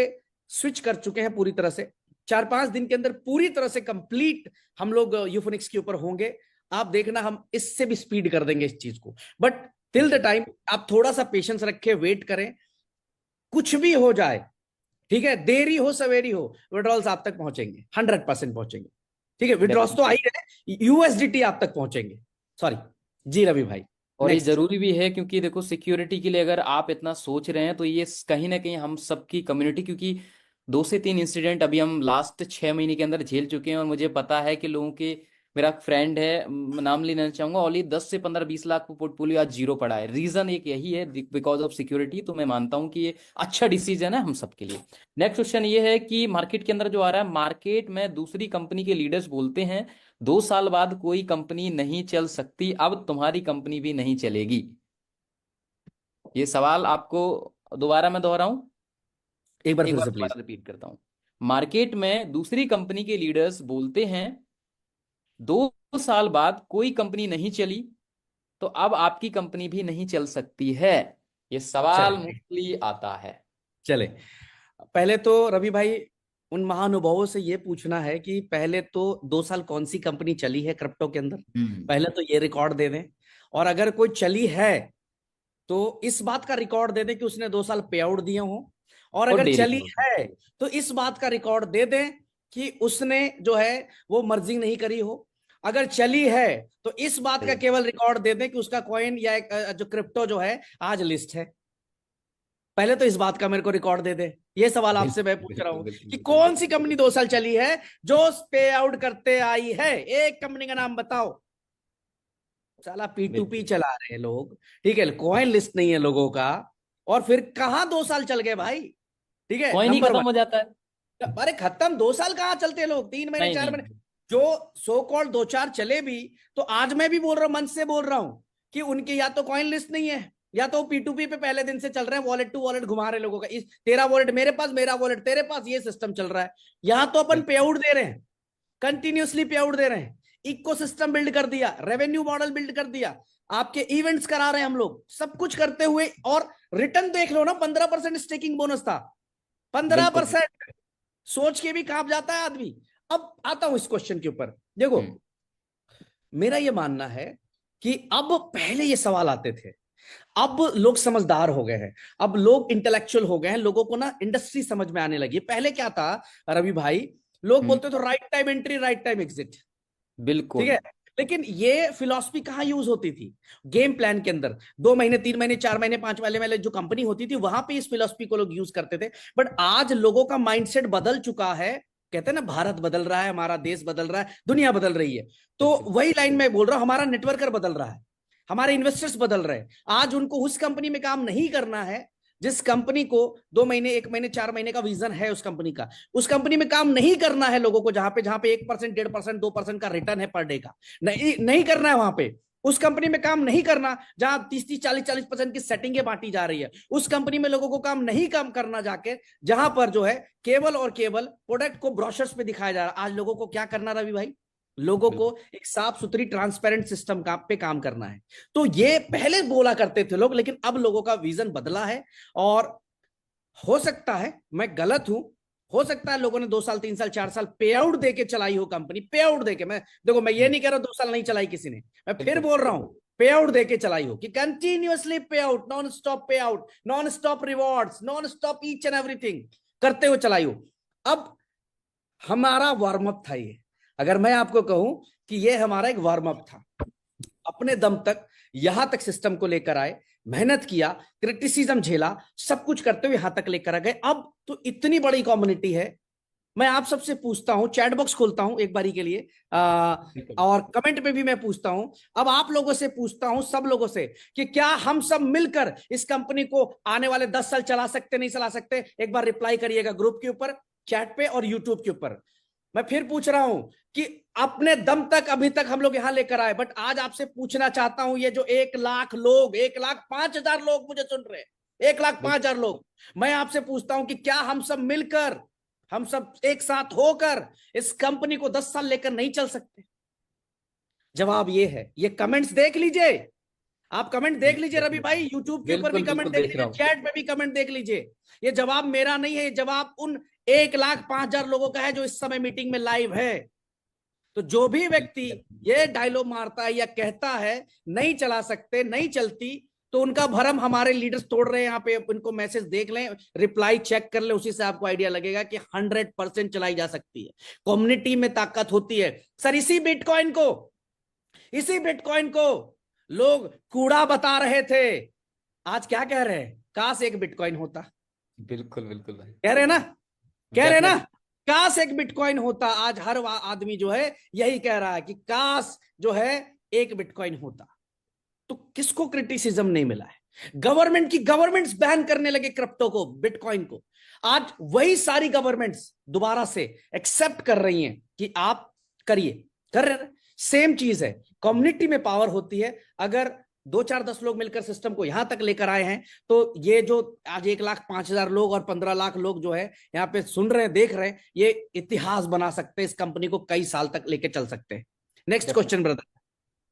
स्विच कर चुके हैं पूरी तरह से। 4-5 दिन के अंदर पूरी तरह से कंप्लीट हम लोग यूफोनिक्स के ऊपर होंगे। आप देखना, हम इससे भी स्पीड कर देंगे इस चीज को। बट टिल द जी। टाइम आप थोड़ा सा पेशेंस रखें, वेट करें, कुछ भी हो जाए, ठीक है, देरी हो सवेरी हो, विड्रॉल्स आप तक पहुंचेंगे, 100% पहुंचेंगे। ठीक है, विड्रॉल्स तो आ डेफिनेटली। ही रहे, यूएसडीटी आप तक पहुंचेंगे। सॉरी, जी रवि भाई, और ये नेक्स्ट। जरूरी भी है, क्योंकि देखो सिक्योरिटी के लिए अगर आप इतना सोच रहे हैं तो ये कहीं ना कहीं हम सबकी कम्युनिटी, क्योंकि 2 से 3 इंसिडेंट अभी हम लास्ट 6 महीने के अंदर झेल चुके हैं, और मुझे पता है कि लोगों के, मेरा फ्रेंड है, नाम लेना चाहूंगा, ओनली 10 से 15 20 लाख को पोर्टफोलियो आज जीरो पड़ा है। रीजन एक यही है, बिकॉज ऑफ सिक्योरिटी। तो मैं मानता हूं कि ये अच्छा डिसीजन है हम सबके लिए। नेक्स्ट क्वेश्चन ये है कि मार्केट के अंदर जो आ रहा है, मार्केट में दूसरी कंपनी के लीडर्स बोलते हैं 2 साल बाद कोई कंपनी नहीं चल सकती, अब तुम्हारी कंपनी भी नहीं चलेगी। ये सवाल आपको दोबारा मैं दोहराऊं, एक बार एक फिर बार से प्लीज। दोबारा रिपीट करता हूं। मार्केट में दूसरी कंपनी के लीडर्स बोलते हैं 2 साल बाद कोई कंपनी नहीं चली, तो अब आपकी कंपनी भी नहीं चल सकती है। ये सवाल चले, मोस्टली आता है। चले। पहले तो रवि भाई, उन महानुभावों से ये पूछना है कि पहले तो 2 साल कौन सी कंपनी चली है क्रिप्टो के अंदर, हम्म। पहले तो ये रिकॉर्ड दे दें। और अगर कोई चली है तो इस बात का रिकॉर्ड दे दें कि उसने 2 साल पे आउट दिए हो। और और अगर डेली चली है तो इस बात का रिकॉर्ड दे दें कि उसने जो है वो मर्जिंग नहीं करी हो। अगर चली है तो इस बात का केवल रिकॉर्ड दे दें कि उसका कॉइन या जो क्रिप्टो जो है आज लिस्ट है। पहले तो इस बात का मेरे को रिकॉर्ड दे दे। ये सवाल आपसे मैं बिल्कुल पूछ रहा बिल्कुल हूं बिल्कुल कि बिल्कुल कौन सी बिल्कुल। कंपनी 2 साल चली है जो पे आउट करते आई है, एक कंपनी का नाम बताओ। साला P2P बिल्कुल। चला रहे हैं लोग, ठीक है, कॉइन लिस्ट नहीं है लोगों का, और फिर कहां 2 साल चल गए भाई। ठीक है, कॉइन ही नंबर खत्म वन। हो जाता है। अरे खत्म, 2 साल कहाँ चलते हैं लोग, 3 महीने नहीं 4 महीने। नहीं। जो सो कॉल्ड 2-4 चले भी, तो आज मैं भी बोल रहा हूँ, मन से बोल रहा हूँ कि उनकी या तो कॉइन लिस्ट नहीं है, या तो P2P पे पहले दिन से चल रहे हैं, वॉलेट टू वॉलेट घुमा रहे लोगों का, इस तेरा वॉलेट मेरे पास, मेरा वॉलेट तेरे पास, ये सिस्टम चल रहा है। यहाँ तो अपन पे बिल्कुल। आउट दे रहे हैं, कंटिन्यूसली पे आउट दे रहे हैं, इकोसिस्टम बिल्ड कर दिया, रेवेन्यू मॉडल बिल्ड कर दिया, आपके इवेंट्स करा रहे हैं हम लोग, सब कुछ करते हुए, और रिटर्न देख लो ना, 15% स्टेकिंग बोनस था, पंद्रह बिल्कुल। परसेंट सोच के भी कांप जाता है आदमी। अब आता हूं इस क्वेश्चन के ऊपर, देखो, हम्म। मेरा ये मानना है कि अब पहले ये सवाल आते थे, अब लोग समझदार हो गए हैं, अब लोग इंटेलेक्चुअल हो गए हैं, लोगों को ना इंडस्ट्री समझ में आने लगी। पहले क्या था रवि भाई, लोग हम्म। बोलते थे right time entry right time exit, ठीक बिल्कुल है। लेकिन ये फिलॉसफी कहाँ यूज होती थी? गेम प्लान के अंदर 2 महीने, 3 महीने, 4 महीने, 5 महीने वाले जो कंपनी होती थी वहां पे इस फिलॉसफी को लोग यूज करते थे। बट आज लोगों का माइंडसेट बदल चुका है। कहते हैं ना, भारत बदल रहा है, हमारा देश बदल रहा है, दुनिया बदल रही है। तो बिल्कुल वही लाइन में बोल रहा हूं, हमारा नेटवर्कर बदल रहा है, हमारे इन्वेस्टर्स बदल रहे हैं। आज उनको उस कंपनी में काम नहीं करना है जिस कंपनी को 2 महीने, 1 महीने, 4 महीने का विजन है उस कंपनी का। उस कंपनी में काम नहीं करना है लोगों को जहां पे 1%, 1.5%, 2% का रिटर्न है पर डे का। नहीं, नहीं करना है वहां पे। उस कंपनी में काम नहीं करना जहां 30-30, 40-40% की सेटिंगें बांटी जा रही है। उस कंपनी में लोगों को काम करना जाके जहां पर जो है केवल और केवल प्रोडक्ट को ब्रोशर्स पे दिखाया जा रहा है। आज लोगों को क्या करना, रवि भाई? लोगों को बिल्कुल एक साफ सुथरी ट्रांसपेरेंट सिस्टम का पे काम करना है। तो ये पहले बोला करते थे लोग, लेकिन अब लोगों का विजन बदला है। और हो सकता है मैं गलत हूं, हो सकता है लोगों ने 2 साल, 3 साल, 4 साल पे आउट देके चलाई हो कंपनी, पे आउट देके। मैं देखो, मैं ये नहीं कह रहा 2 साल नहीं चलाई किसी ने, मैं फिर बिल्कुल बोल रहा हूं पे आउट देके चलाई हो, कि कंटिन्यूअसली पे आउट, पे out, non stop rewards, non stop each and everything करते हुए चलाई हो। अब हमारा वार्म अप था ये। अगर मैं आपको कहूं कि ये हमारा एक वार्म अप था, अपने दम तक यहां तक सिस्टम को लेकर आए, मेहनत किया, क्रिटिसिज्म झेला, सब कुछ करते हुए यहां तक लेकर आ गए। अब तो इतनी बड़ी कम्युनिटी है। मैं आप सबसे पूछता हूं, चैट बॉक्स खोलता हूं एक बारी के लिए, बिल्कुल और कमेंट पे भी मैं पूछता हूं। अब आप लोगों से पूछता हूं, सब लोगों से, कि क्या हम सब मिलकर इस कंपनी को आने वाले 10 साल चला सकते, नहीं चला सकते? एक बार रिप्लाई करिएगा ग्रुप के ऊपर, चैट पे और यूट्यूब के ऊपर। मैं फिर पूछ रहा हूं कि अपने दम तक अभी तक हम लोग यहां लेकर आए, बट आज आपसे पूछना चाहता हूं, ये जो 1 लाख लोग, 1,05,000 लोग मुझे सुन रहे हैं, 1,05,000 लोग, मैं आपसे पूछता हूं कि क्या हम सब मिलकर, हम सब एक साथ होकर इस कंपनी को 10 साल लेकर नहीं चल सकते? जवाब ये है। ये कमेंट्स देख लीजिए, आप कमेंट देख लीजिए रवि बिल्कुल भाई, यूट्यूब के ऊपर भी बिल्कुल कमेंट बिल्कुल देख देख रहा लीजिए, हूँ। चैट पे भी कमेंट देख लीजिए। ये जवाब मेरा नहीं है, ये जवाब उन 1,05,000 लोगों का है जो इस समय मीटिंग में लाइव है। तो जो भी व्यक्ति ये डायलॉग मारता है या कहता है नहीं चला सकते, नहीं चलती, तो उनका भरम हमारे लीडर्स तोड़ रहे हैं। यहाँ पे उनको मैसेज देख लें, रिप्लाई चेक कर ले, उसी से आपको आइडिया लगेगा कि 100% चलाई जा सकती है। कम्युनिटी में ताकत होती है। सर, इसी बिटकॉइन को लोग कूड़ा बता रहे थे, आज क्या कह रहे हैं? काश एक बिटकॉइन होता। बिल्कुल बिल्कुल भाई। कह रहे ना, कह रहे ना, डेफिनेटली। काश एक बिटकॉइन होता। आज हर आदमी जो है यही कह रहा है कि काश जो है एक बिटकॉइन होता। तो किसको क्रिटिसिज्म नहीं मिला है? गवर्नमेंट्स बैन करने लगे क्रिप्टो को, बिटकॉइन को। आज वही सारी गवर्नमेंट्स दोबारा से एक्सेप्ट कर रही हैं कि आप करिए, कर रहे। सेम चीज है, कम्युनिटी में पावर होती है। अगर 2, 4, 10 लोग मिलकर सिस्टम को यहां तक लेकर आए हैं, तो ये जो आज 1,05,000 लोग और 15 लाख लोग जो है यहाँ पे सुन रहे हैं, देख रहे हैं, ये इतिहास बना सकते हैं, इस कंपनी को कई साल तक लेके चल सकते हैं। Next question brother.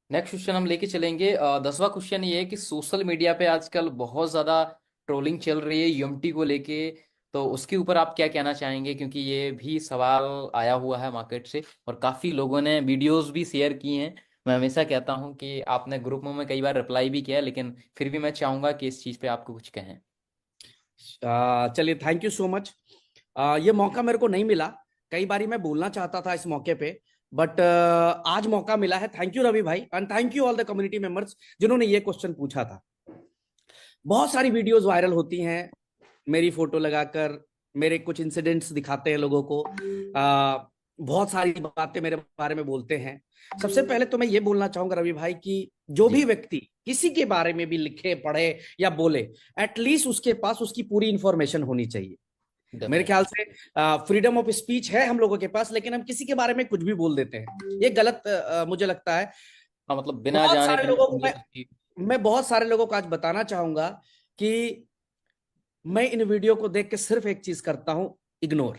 Next question हम लेके चलेंगे। 10वां क्वेश्चन ये है कि सोशल मीडिया पे आजकल बहुत ज़्यादा ट्रोलिंग चल रही है यूएमटी को लेके, तो उसके ऊपर आप क्या कहना चाहेंगे? क्योंकि ये भी सवाल आया हुआ है मार्केट से और काफ़ी लोगों ने वीडियोस भी शेयर की हैं। मैं हमेशा कहता हूं कि आपने ग्रुप में कई बार रिप्लाई भी किया है, लेकिन फिर भी मैं चाहूंगा कि इस चीज़ पे आपको कुछ कहें। चलिए, थैंक यू सो मच। ये मौका मेरे को नहीं मिला, कई बारी मैं बोलना चाहता था इस मौके पे, बट आज मौका मिला है। थैंक यू रवि भाई, and thank you all the community members जिन्होंने ये क्वेश्चन पूछा था। बहुत सारी वीडियोस वायरल होती हैं, मेरी फोटो लगाकर मेरे कुछ इंसिडेंट्स दिखाते हैं लोगों को, बहुत सारी बातें मेरे बारे में बोलते हैं। सबसे पहले तो मैं ये बोलना चाहूंगा रवि भाई कि जो जी। भी व्यक्ति किसी के बारे में भी लिखे, पढ़े या बोले, एटलीस्ट उसके पास उसकी पूरी इंफॉर्मेशन होनी चाहिए। मेरे ख्याल डेफिनेटली। से फ्रीडम ऑफ स्पीच है हम लोगों के पास, लेकिन हम किसी के बारे में कुछ भी बोल देते हैं, ये गलत मुझे लगता है। हाँ, मतलब बिना बहुत जाने सारे बिना लोगों को समझे किसी। मैं बहुत सारे लोगों को आज बताना चाहूंगा कि मैं इन वीडियो को देख के सिर्फ एक चीज करता हूं, इग्नोर।